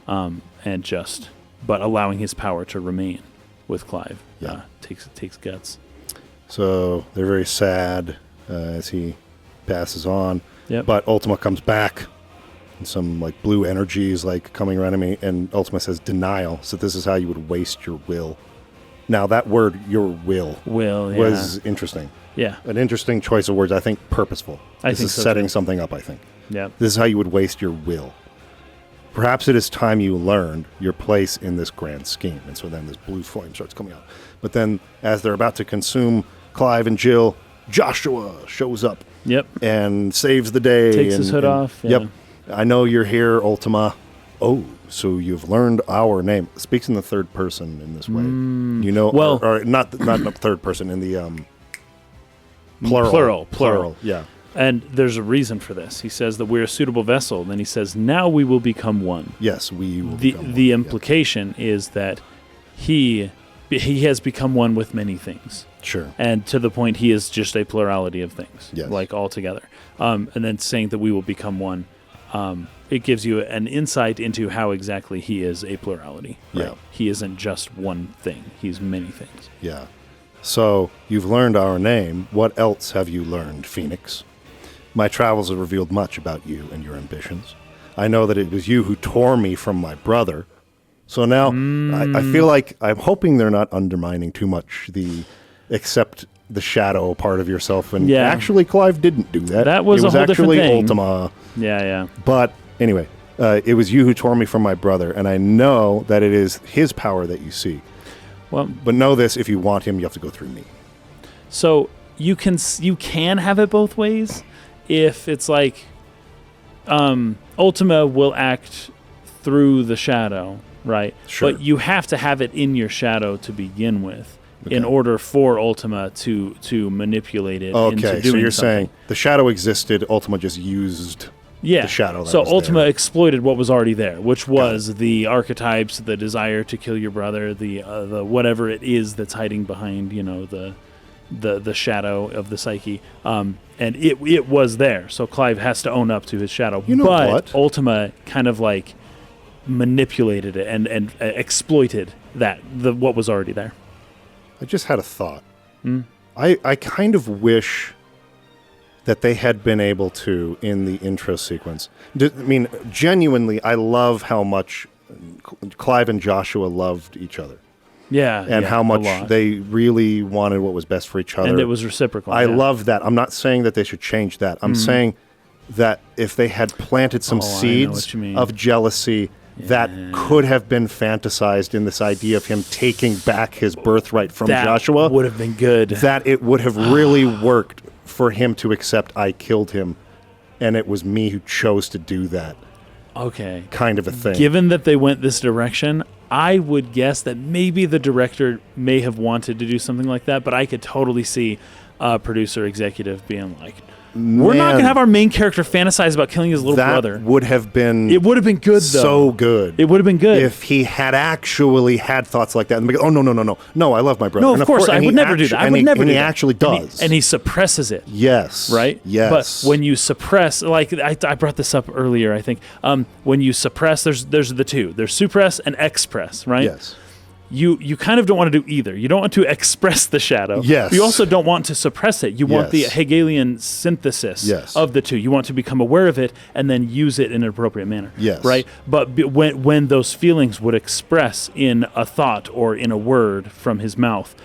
on, but allowing his power to remain with Clive. Takes guts. So they're very sad as he passes on. Yep. But Ultima comes back, and some like blue energy is like coming around me, and Ultima says denial. So this is how you would waste your will. Now that word, your will, was interesting. Yeah. An interesting choice of words. I think purposeful. This is setting something up, I think. Yeah. This is how you would waste your will. Perhaps it is time you learned your place in this grand scheme. And so then this blue flame starts coming out. But then as they're about to consume Clive and Jill, Joshua shows up. Yep. And saves the day. Takes his hood off. Yeah. Yep. I know you're here, Ultima. Oh, so you've learned our name. Speaks in the third person in this way. Or not third person, in the plural. Yeah. And there's a reason for this. He says that we're a suitable vessel. Then he says, now we will become one. Yes, we will become one. The implication is that he has become one with many things. Sure. And to the point, he is just a plurality of things, yes. like all together. And then saying that we will become one, it gives you an insight into how exactly he is a plurality. Right? Yeah. He isn't just one thing. He's many things. Yeah. So you've learned our name. What else have you learned, Phoenix? My travels have revealed much about you and your ambitions. I know that it was you who tore me from my brother. So now I feel like I'm hoping they're not undermining too much the accept the shadow part of yourself. And actually, Clive didn't do that. That was a whole different thing. It was actually Ultima. Yeah. But anyway, it was you who tore me from my brother, and I know that it is his power that you seek. Well, but know this: if you want him, you have to go through me. So you can have it both ways. If it's like Ultima will act through the shadow, right? Sure. But you have to have it in your shadow to begin with in order for Ultima to manipulate it into doing so you're something. saying the shadow existed, Ultima just used the shadow that so was Ultima there. Exploited what was already there, which was the archetypes, the desire to kill your brother, the whatever it is that's hiding behind, the shadow of the psyche, and it was there. So Clive has to own up to his shadow. But Ultima kind of like manipulated it and exploited what was already there. I just had a thought. I kind of wish that they had been able to, in the intro sequence. I mean, genuinely, I love how much Clive and Joshua loved each other. Yeah. And how much they really wanted what was best for each other. And it was reciprocal. I love that. I'm not saying that they should change that. I'm saying that if they had planted some seeds of jealousy that could have been fantasized in this idea of him taking back his birthright from Joshua. Would have been good. That it would have really worked for him to accept I killed him, and it was me who chose to do that. Okay. Kind of a thing. Given that they went this direction, I would guess that maybe the director may have wanted to do something like that, but I could totally see a producer executive being like, we're not going to have our main character fantasize about killing his little brother. That would have been... It would have been good, though. So good. It would have been good. If he had actually had thoughts like that. And oh, no. No, I love my brother. No, of course. I would never do that. I would never do that. And he actually does. And he suppresses it. Yes. Right? Yes. But when you suppress... Like, I brought this up earlier, I think. When you suppress, there's the two. There's suppress and express, right? Yes. you kind of don't want to do either. You don't want to express the shadow. Yes. You also don't want to suppress it. You want the Hegelian synthesis of the two. You want to become aware of it and then use it in an appropriate manner. Yes. Right? But when those feelings would express in a thought or in a word from his mouth,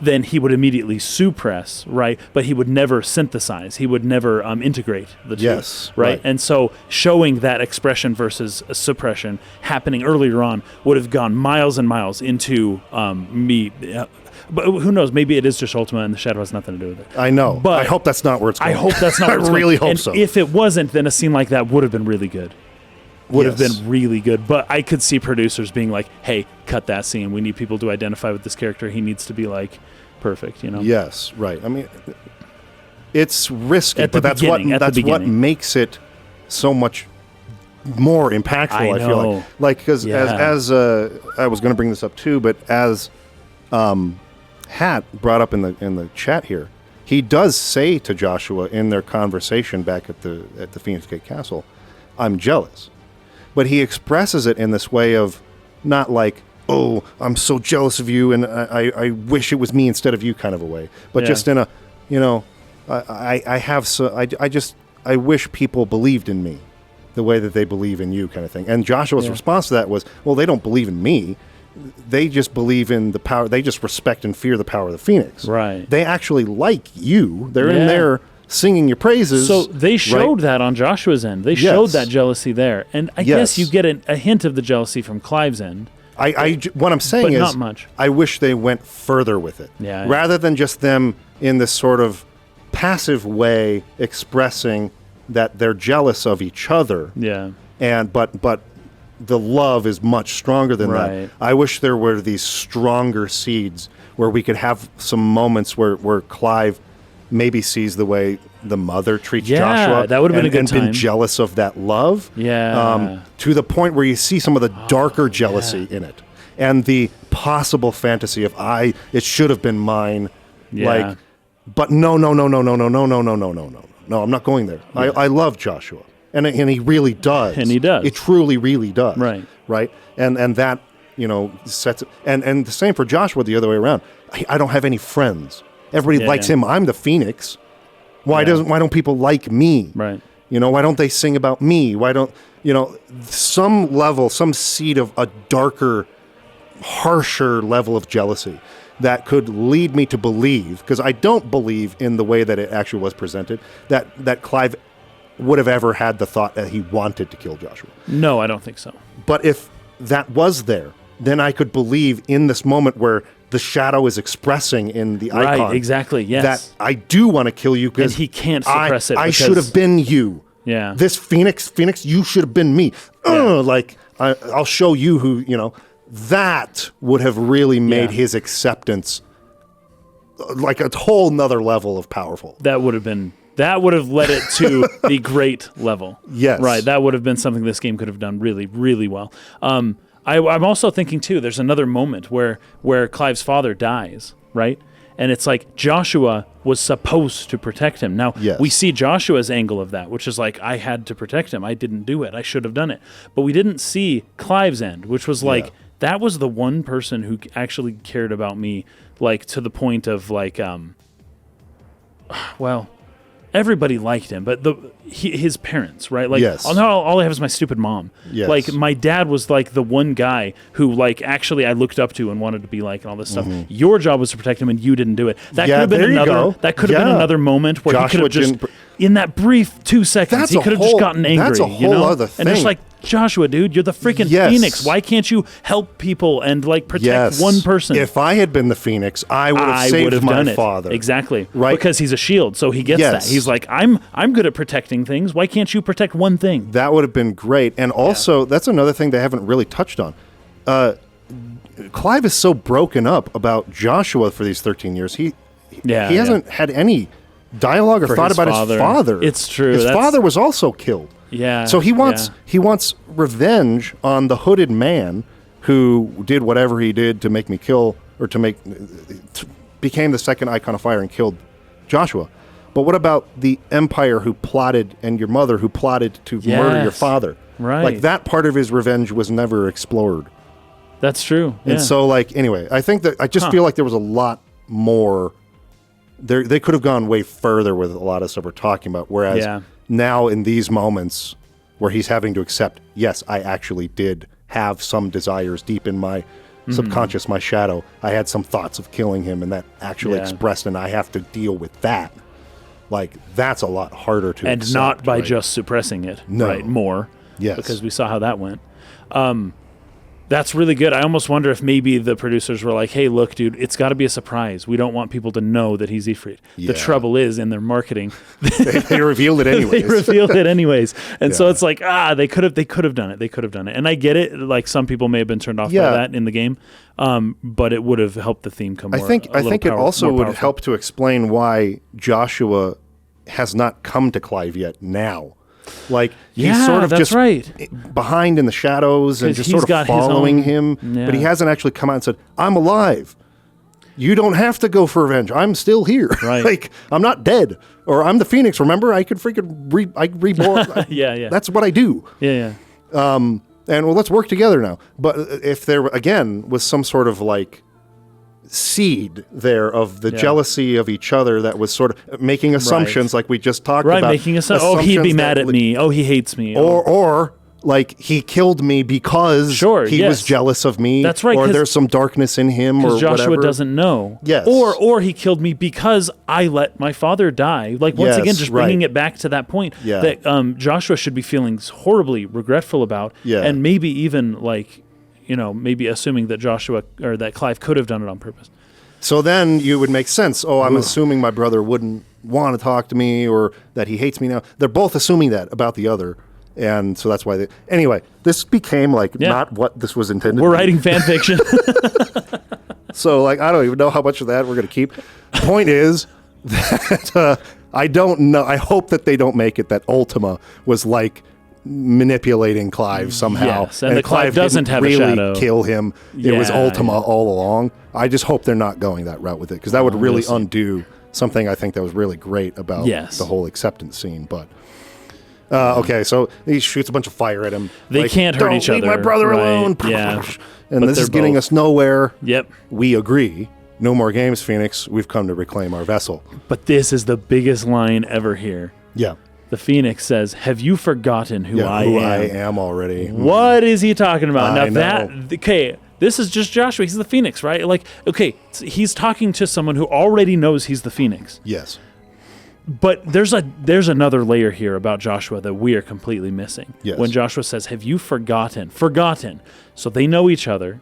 then he would immediately suppress, right? But he would never synthesize. He would never integrate the two. Yes. Right? And so showing that expression versus suppression happening earlier on would have gone miles and miles into me. But who knows? Maybe it is just Ultima and the shadow has nothing to do with it. I know. But I hope that's not where it's going. I hope that's not where it's going. I really hope and so. If it wasn't, then a scene like that would have been really good. Would have been really good. But I could see producers being like, hey, cut that scene. We need people to identify with this character. He needs to be like perfect, you know? Yes, right. I mean, it's risky, but that's what makes it so much more impactful, I feel like. Because as I was going to bring this up too, but as Hat brought up in the chat here, he does say to Joshua in their conversation back at the Phoenix Gate Castle, I'm jealous. But he expresses it in this way of not like, oh, I'm so jealous of you and I wish it was me instead of you kind of a way. But just in a, I wish people believed in me the way that they believe in you kind of thing. And Joshua's response to that was, well, they don't believe in me. They just believe in the power. They just respect and fear the power of the Phoenix. Right. They actually like you. They're in there singing your praises. So they showed that on Joshua's end. They showed that jealousy there. And I guess you get a hint of the jealousy from Clive's end. What I'm saying is, not much. I wish they went further with it. Rather than just them in this sort of passive way expressing that they're jealous of each other. Yeah. But the love is much stronger than that. I wish there were these stronger seeds where we could have some moments where Clive maybe sees the way the mother treats Joshua. That would have been a good time. And been jealous of that love. To the point where you see some of the darker jealousy in it. And the possible fantasy of it should have been mine. Like, but no, I'm not going there. I love Joshua. And he really does. And he does. It truly, really does. Right. And that, sets it. And the same for Joshua the other way around. I don't have any friends. Everybody likes him. I'm the Phoenix. Why don't people like me? Right. Why don't they sing about me? Why don't, some level, some seed of a darker, harsher level of jealousy that could lead me to believe, because I don't believe in the way that it actually was presented, that Clive would have ever had the thought that he wanted to kill Joshua. No, I don't think so. But if that was there, then I could believe in this moment where the shadow is expressing in the icon. Right, exactly, yes. That I do want to kill you because he can't suppress it. I should have been you. Yeah. This Phoenix, you should have been me. Like, I'll show you who, that would have really made his acceptance like a whole nother level of powerful. That would have led it to the great level. Yes. Right. That would have been something this game could have done really, really well. I'm also thinking, too, there's another moment where Clive's father dies, right? And it's like Joshua was supposed to protect him. Now, we see Joshua's angle of that, which is like, I had to protect him. I didn't do it. I should have done it. But we didn't see Clive's end, which was like, that was the one person who actually cared about me, like, to the point of, like, everybody liked him, but his parents, right? Like, all I have is my stupid mom. Yes. Like, my dad was like the one guy who, like, actually I looked up to and wanted to be like and all this stuff. Your job was to protect him, and you didn't do it. That could have been another. That could have been another moment where Joshua he could have just, in that brief 2 seconds, he could have just gotten angry. That's a whole other thing. And just like, Joshua, dude, you're the freaking Phoenix. Why can't you help people and like protect one person? If I had been the Phoenix, I would have saved my father. Exactly. Right. Because he's a shield, so he gets that. He's like, I'm good at protecting things. Why can't you protect one thing? That would have been great. And also, that's another thing they haven't really touched on. Clive is so broken up about Joshua for these 13 years. He hasn't had any dialogue or thought about his father. It's true. His father was also killed. Yeah. So he wants revenge on the hooded man who did whatever he did to make me kill, or became the second icon of fire and killed Joshua. But what about the empire who plotted, and your mother who plotted to murder your father? Right. Like, that part of his revenge was never explored. That's true. Yeah. And so, like, anyway, I think that I just feel like there was a lot more. They could have gone way further with a lot of stuff we're talking about. Whereas now in these moments where he's having to accept, yes, I actually did have some desires deep in my subconscious, my shadow. I had some thoughts of killing him, and that actually expressed, and I have to deal with that. Like, that's a lot harder to accept. And not by just suppressing it, right? More. Yes. Because we saw how that went. That's really good. I almost wonder if maybe the producers were like, hey, look, dude, it's got to be a surprise. We don't want people to know that he's Ifrit. Yeah. The trouble is, in their marketing, they revealed it anyways. And so it's like, they could have done it. They could have done it. And I get it. Like, some people may have been turned off by that in the game. But it would have helped the theme come more. I think it also would help to explain why Joshua has not come to Clive yet now. Like, he's sort of just behind in the shadows and just sort of following him. Yeah. But he hasn't actually come out and said, I'm alive. You don't have to go for revenge. I'm still here. Right. Like, I'm not dead. Or I'm the Phoenix, remember? I could freaking reborn. Yeah. That's what I do. Yeah. And, well, let's work together now. But if there, again, was some sort of, like, seed there of the jealousy of each other that was sort of making assumptions like we just talked about. Right, making assumptions. Oh, he'd be mad at me. Oh, he hates me. Or like, he killed me because he was jealous of me. That's right. Or there's some darkness in him or Joshua whatever. Doesn't know. Yes. Or he killed me because I let my father die. Like, once again, just bringing it back to that point that Joshua should be feeling horribly regretful about. Yeah. And maybe even, like, maybe assuming that Joshua or that Clive could have done it on purpose. So then you would make sense. Oh, I'm assuming my brother wouldn't want to talk to me or that he hates me now. They're both assuming that about the other. And so that's why anyway, this became like not what this was intended. We're writing fan fiction. So, like, I don't even know how much of that we're going to keep. Point is that I don't know. I hope that they don't make it that Ultima was like manipulating Clive somehow. Yes, and that Clive doesn't have really a shadow. Kill him. It was Ultima all along. I just hope they're not going that route with it, because that would really undo something I think that was really great about the whole acceptance scene. But okay, so he shoots a bunch of fire at him. They can't hurt each other. Leave my brother alone. Yeah. And this is getting us nowhere. Yep. We agree. No more games, Phoenix. We've come to reclaim our vessel. But this is the biggest line ever here. Yeah. The Phoenix says, have you forgotten who I am? I am already. What is he talking about? I now know. This is just Joshua. He's the Phoenix, right? Like, okay, he's talking to someone who already knows he's the Phoenix. Yes. But there's another layer here about Joshua that we are completely missing. Yes. When Joshua says, have you forgotten? Forgotten. So they know each other.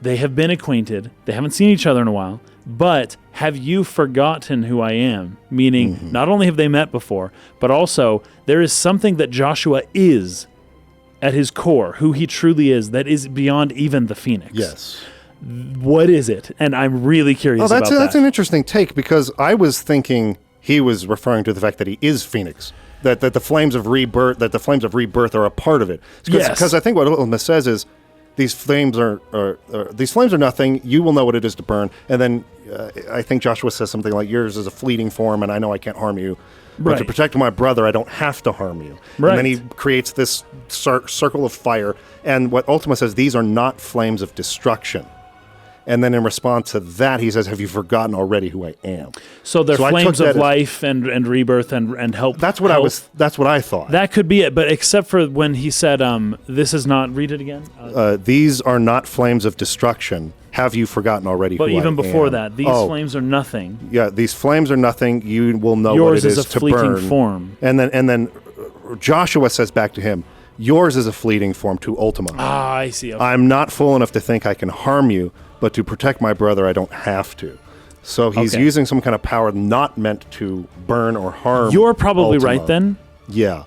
They have been acquainted. They haven't seen each other in a while. But have you forgotten who I am? Meaning, not only have they met before, but also there is something that Joshua is at his core, who he truly is, that is beyond even the Phoenix. Yes. What is it? And I'm really curious about that. That's an interesting take, because I was thinking he was referring to the fact that he is Phoenix. That the flames of rebirth are a part of it. Because I think what Ultima says is, these flames are nothing. You will know what it is to burn. And then I think Joshua says something like, yours is a fleeting form, and I know I can't harm you. But to protect my brother, I don't have to harm you. Right. And then he creates this circle of fire. And what Ultima says, these are not flames of destruction. And then in response to that, he says, have you forgotten already who I am? So they're flames of life and rebirth and help. That's what I thought. That could be it. But except for when he said, this is not, read it again. These are not flames of destruction. Have you forgotten already who I am? But even before that, these flames are nothing. Yeah, these flames are nothing. You will know yours what it is to burn. Yours is a fleeting form. And then Joshua says back to him, yours is a fleeting form to Ultima. Ah, I see. Okay. I'm not fool enough to think I can harm you, but to protect my brother, I don't have to. So he's using some kind of power not meant to burn or harm. You're probably Ultima. Right then. Yeah.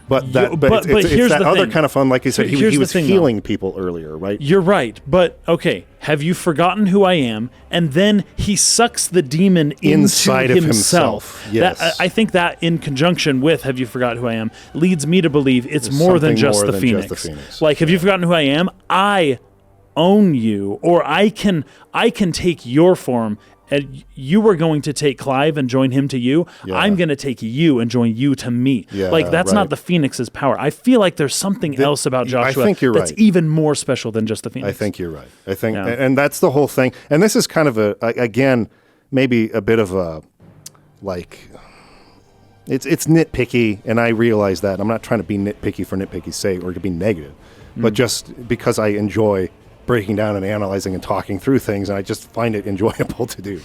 But it's that other kind of fun, like you said, he was healing people earlier, right? You're right. But, okay, have you forgotten who I am? And then he sucks the demon inside into of himself. Yes. I think that in conjunction with have you forgotten who I am leads me to believe it's more than just the Phoenix. Like, have you forgotten who I am? I own you, or I can take your form and you were going to take Clive and join him to you. Yeah. I'm going to take you and join you to me. Yeah, like, that's right. not the Phoenix's power. I feel like there's something else about Joshua I think you're that's right. even more special than just the Phoenix. I think you're right. I think, and that's the whole thing. And this is kind of again, maybe a bit of a, like, it's nitpicky, and I realize that. I'm not trying to be nitpicky for nitpicky's sake or to be negative, but just because I enjoy breaking down and analyzing and talking through things, and I just find it enjoyable to do.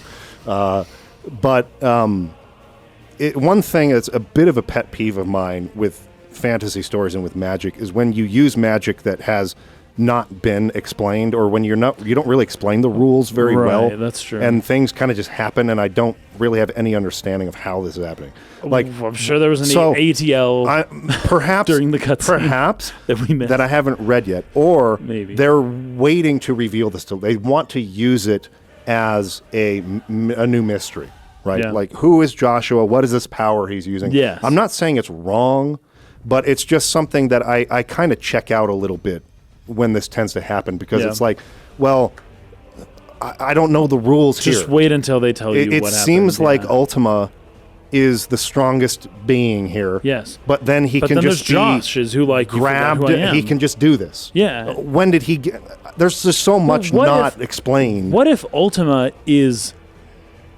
But one thing that's a bit of a pet peeve of mine with fantasy stories and with magic is when you use magic that has not been explained, or when you don't really explain the rules very well. That's true. And things kind of just happen, and I don't really have any understanding of how this is happening. Like, I'm sure there was an ATL perhaps during the cutscene perhaps that we missed, that I haven't read yet, or maybe they're waiting to reveal this. They want to use it as a new mystery, right? Yeah. Like, who is Joshua? What is this power he's using? Yes. I'm not saying it's wrong, but it's just something that I kind of check out a little bit when this tends to happen, because it's like, well, I don't know the rules here. Just wait until they tell you what happened. It seems like Ultima is the strongest being here. Yes. But then he can just be Josh is who, like, grabbed. He can just do this. Yeah. When did he get... There's just so much not explained. What if Ultima is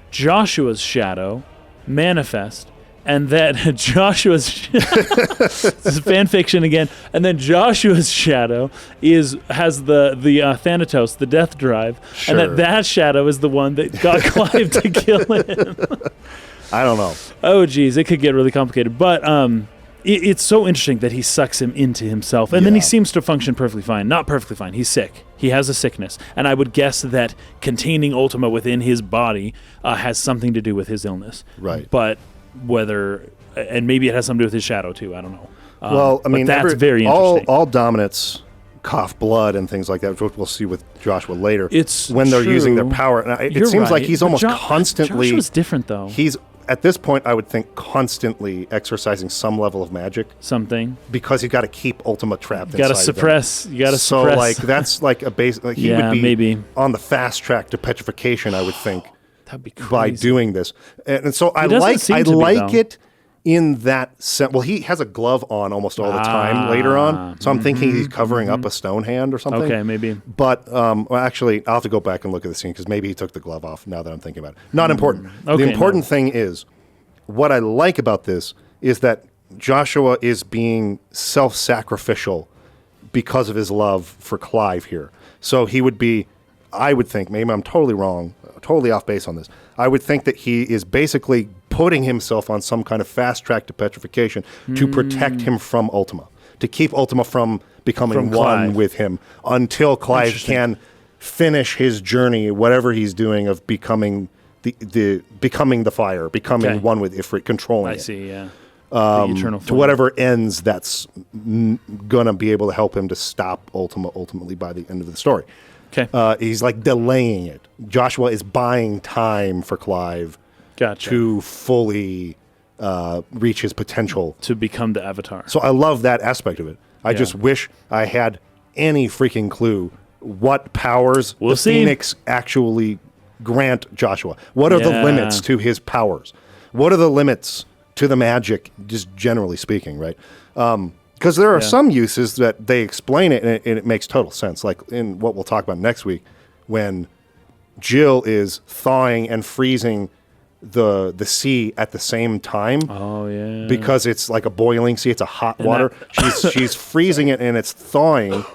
Joshua's shadow, manifest, and that Joshua's... this is fan fiction again. And then Joshua's shadow has the Thanatos, the death drive, Sure. and that shadow is the one that got Clive to kill him. I don't know. Oh, geez, it could get really complicated. But it's so interesting that he sucks him into himself. And then he seems to function perfectly fine. Not perfectly fine. He's sick. He has a sickness. And I would guess that containing Ultima within his body has something to do with his illness. Right. But whether... And maybe it has something to do with his shadow, too. I don't know. Well, I mean... that's very interesting. All dominates cough blood and things like that, which we'll see with Joshua later. It's when they're true. using their power. Now, it seems like he's almost constantly... Joshua's different, though. He's... At this point, I would think constantly exercising some level of magic. Something. Because you've got to keep Ultima trapped inside. You got to suppress. So, like, that's like a base... Like, he would be maybe on the fast track to petrification, I would think. That'd be crazy. By doing this. And so I like it in that sense. Well, he has a glove on almost all the time later on. So I'm thinking he's covering up a stone hand or something. Okay, maybe. But, well, actually, I'll have to go back and look at the scene because maybe he took the glove off now that I'm thinking about it. Not important. Okay, the important thing is, what I like about this is that Joshua is being self-sacrificial because of his love for Clive here. So he would be, I would think, maybe I'm totally wrong, totally off base on this. I would think that he is basically putting himself on some kind of fast track to petrification to protect him from Ultima, to keep Ultima from becoming one with him until Clive can finish his journey, whatever he's doing of becoming becoming the fire, becoming one with Ifrit, controlling it. I see, yeah. The eternal to whatever ends that's gonna be able to help him to stop Ultima ultimately by the end of the story. Okay. He's like delaying it. Joshua is buying time for Clive to fully reach his potential. To become the Avatar. So I love that aspect of it. I just wish I had any freaking clue what powers the Phoenix actually grant Joshua. What are the limits to his powers? What are the limits to the magic, just generally speaking, right? Because there are some uses that they explain it, and it makes total sense. Like in what we'll talk about next week, when Jill is thawing and freezing the sea at the same time. Oh yeah. Because it's like a boiling sea. It's a hot water. She's freezing it and it's thawing,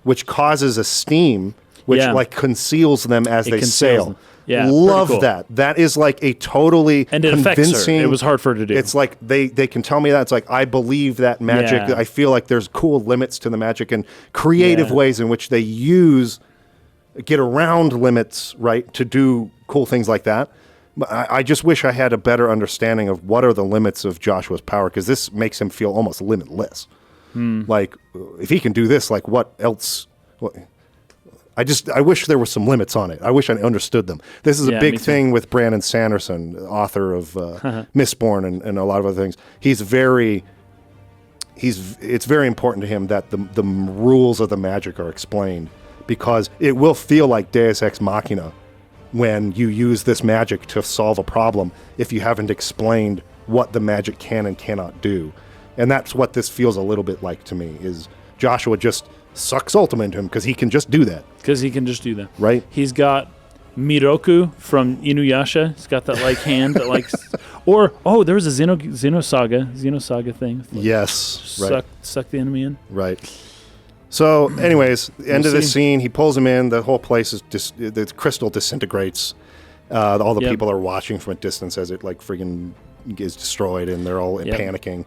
which causes a steam, which like conceals them as they sail. Them. Yeah, love cool. that. That is like a totally and it convincing. It was hard for her to do. It's like they can tell me that. It's like I believe that magic. I feel like there's cool limits to the magic and creative ways in which they get around limits, right, to do cool things like that. But I just wish I had a better understanding of what are the limits of Joshua's power, because this makes him feel almost limitless. Like, if he can do this, like what else? I wish there were some limits on it. I wish I understood them. This is a big thing with Brandon Sanderson, author of Mistborn and a lot of other things. It's very important to him that the rules of the magic are explained, because it will feel like Deus Ex Machina when you use this magic to solve a problem if you haven't explained what the magic can and cannot do. And that's what this feels a little bit like to me, is Joshua just sucks ultimate into him because he can just do that. Right? He's got Miroku from Inuyasha. He's got that like hand that like, there was a Xenosaga thing. Like, yes, right. Suck the enemy in. Right. So, anyways, end of the scene, he pulls him in. The whole place is the crystal disintegrates. All the people are watching from a distance as it like friggin' is destroyed, and they're all panicking.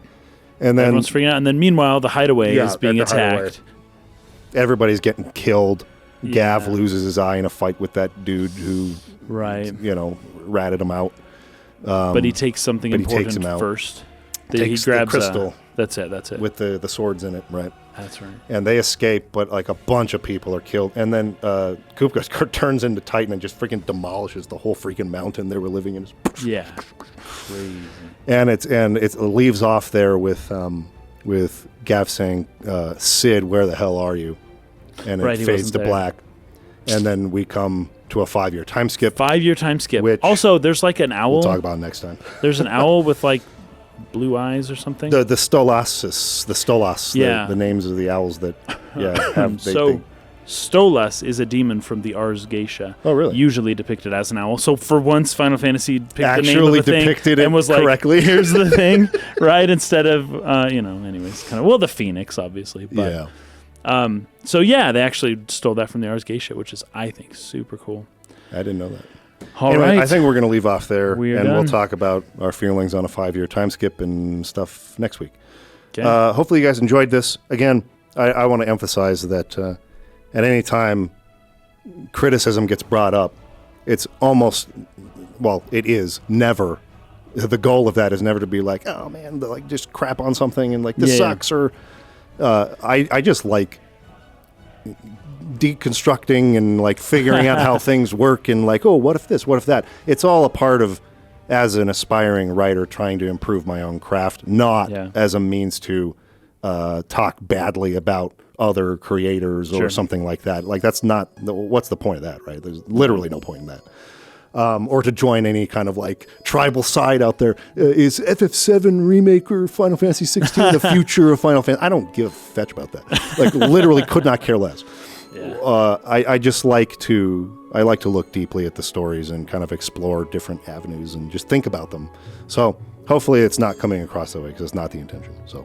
And then everyone's freaking out. And then meanwhile, the hideaway is being attacked. Everybody's getting killed. Gav loses his eye in a fight with that dude who, ratted him out. But he takes something important first. He grabs the crystal. That's it. With the swords in it, right? That's right. And they escape, but like a bunch of people are killed. And then Kupka turns into Titan and just freaking demolishes the whole freaking mountain they were living in. Yeah, crazy. And it leaves off there with Gav saying, "Sid, where the hell are you?" And it fades to black. And then we come to a 5-year time skip. 5-year time skip. Which also, there's like an owl. We'll talk about it next time. There's an owl with like blue eyes or something. The Stolas. The names of the owls that have. Stolas is a demon from the Ars Geisha. Oh, really? Usually depicted as an owl. So for once, Final Fantasy picked the name of the thing depicted and was correctly. Like, "Here's the thing," right? Instead of anyways, kind of the phoenix, obviously. But, they actually stole that from the Ars Geisha, which is, I think, super cool. I didn't know that. All right. I think we're going to leave off there, and we'll talk about our feelings on a 5-year time skip and stuff next week. Okay. Hopefully you guys enjoyed this. Again, I want to emphasize that at any time criticism gets brought up, it's almost, it is never, the goal of that is never to be like, oh man, like just crap on something and like this sucks, or I just like deconstructing and like figuring out how things work and like, what if this, what if that? It's all a part of, as an aspiring writer, trying to improve my own craft, not as a means to talk badly about other creators or something like that. Like that's not, what's the point of that, right? There's literally no point in that. Or to join any kind of like tribal side out there. Is FF7 remake or Final Fantasy 16 the future of Final Fantasy? I don't give a fetch about that. Like literally could not care less. I just like to look deeply at the stories and kind of explore different avenues and just think about them. So hopefully it's not coming across that way, because it's not the intention. So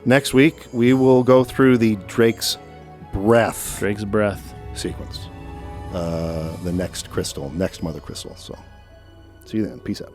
next week we will go through the Drake's Breath sequence. The next Mothercrystal. So see you then. Peace out.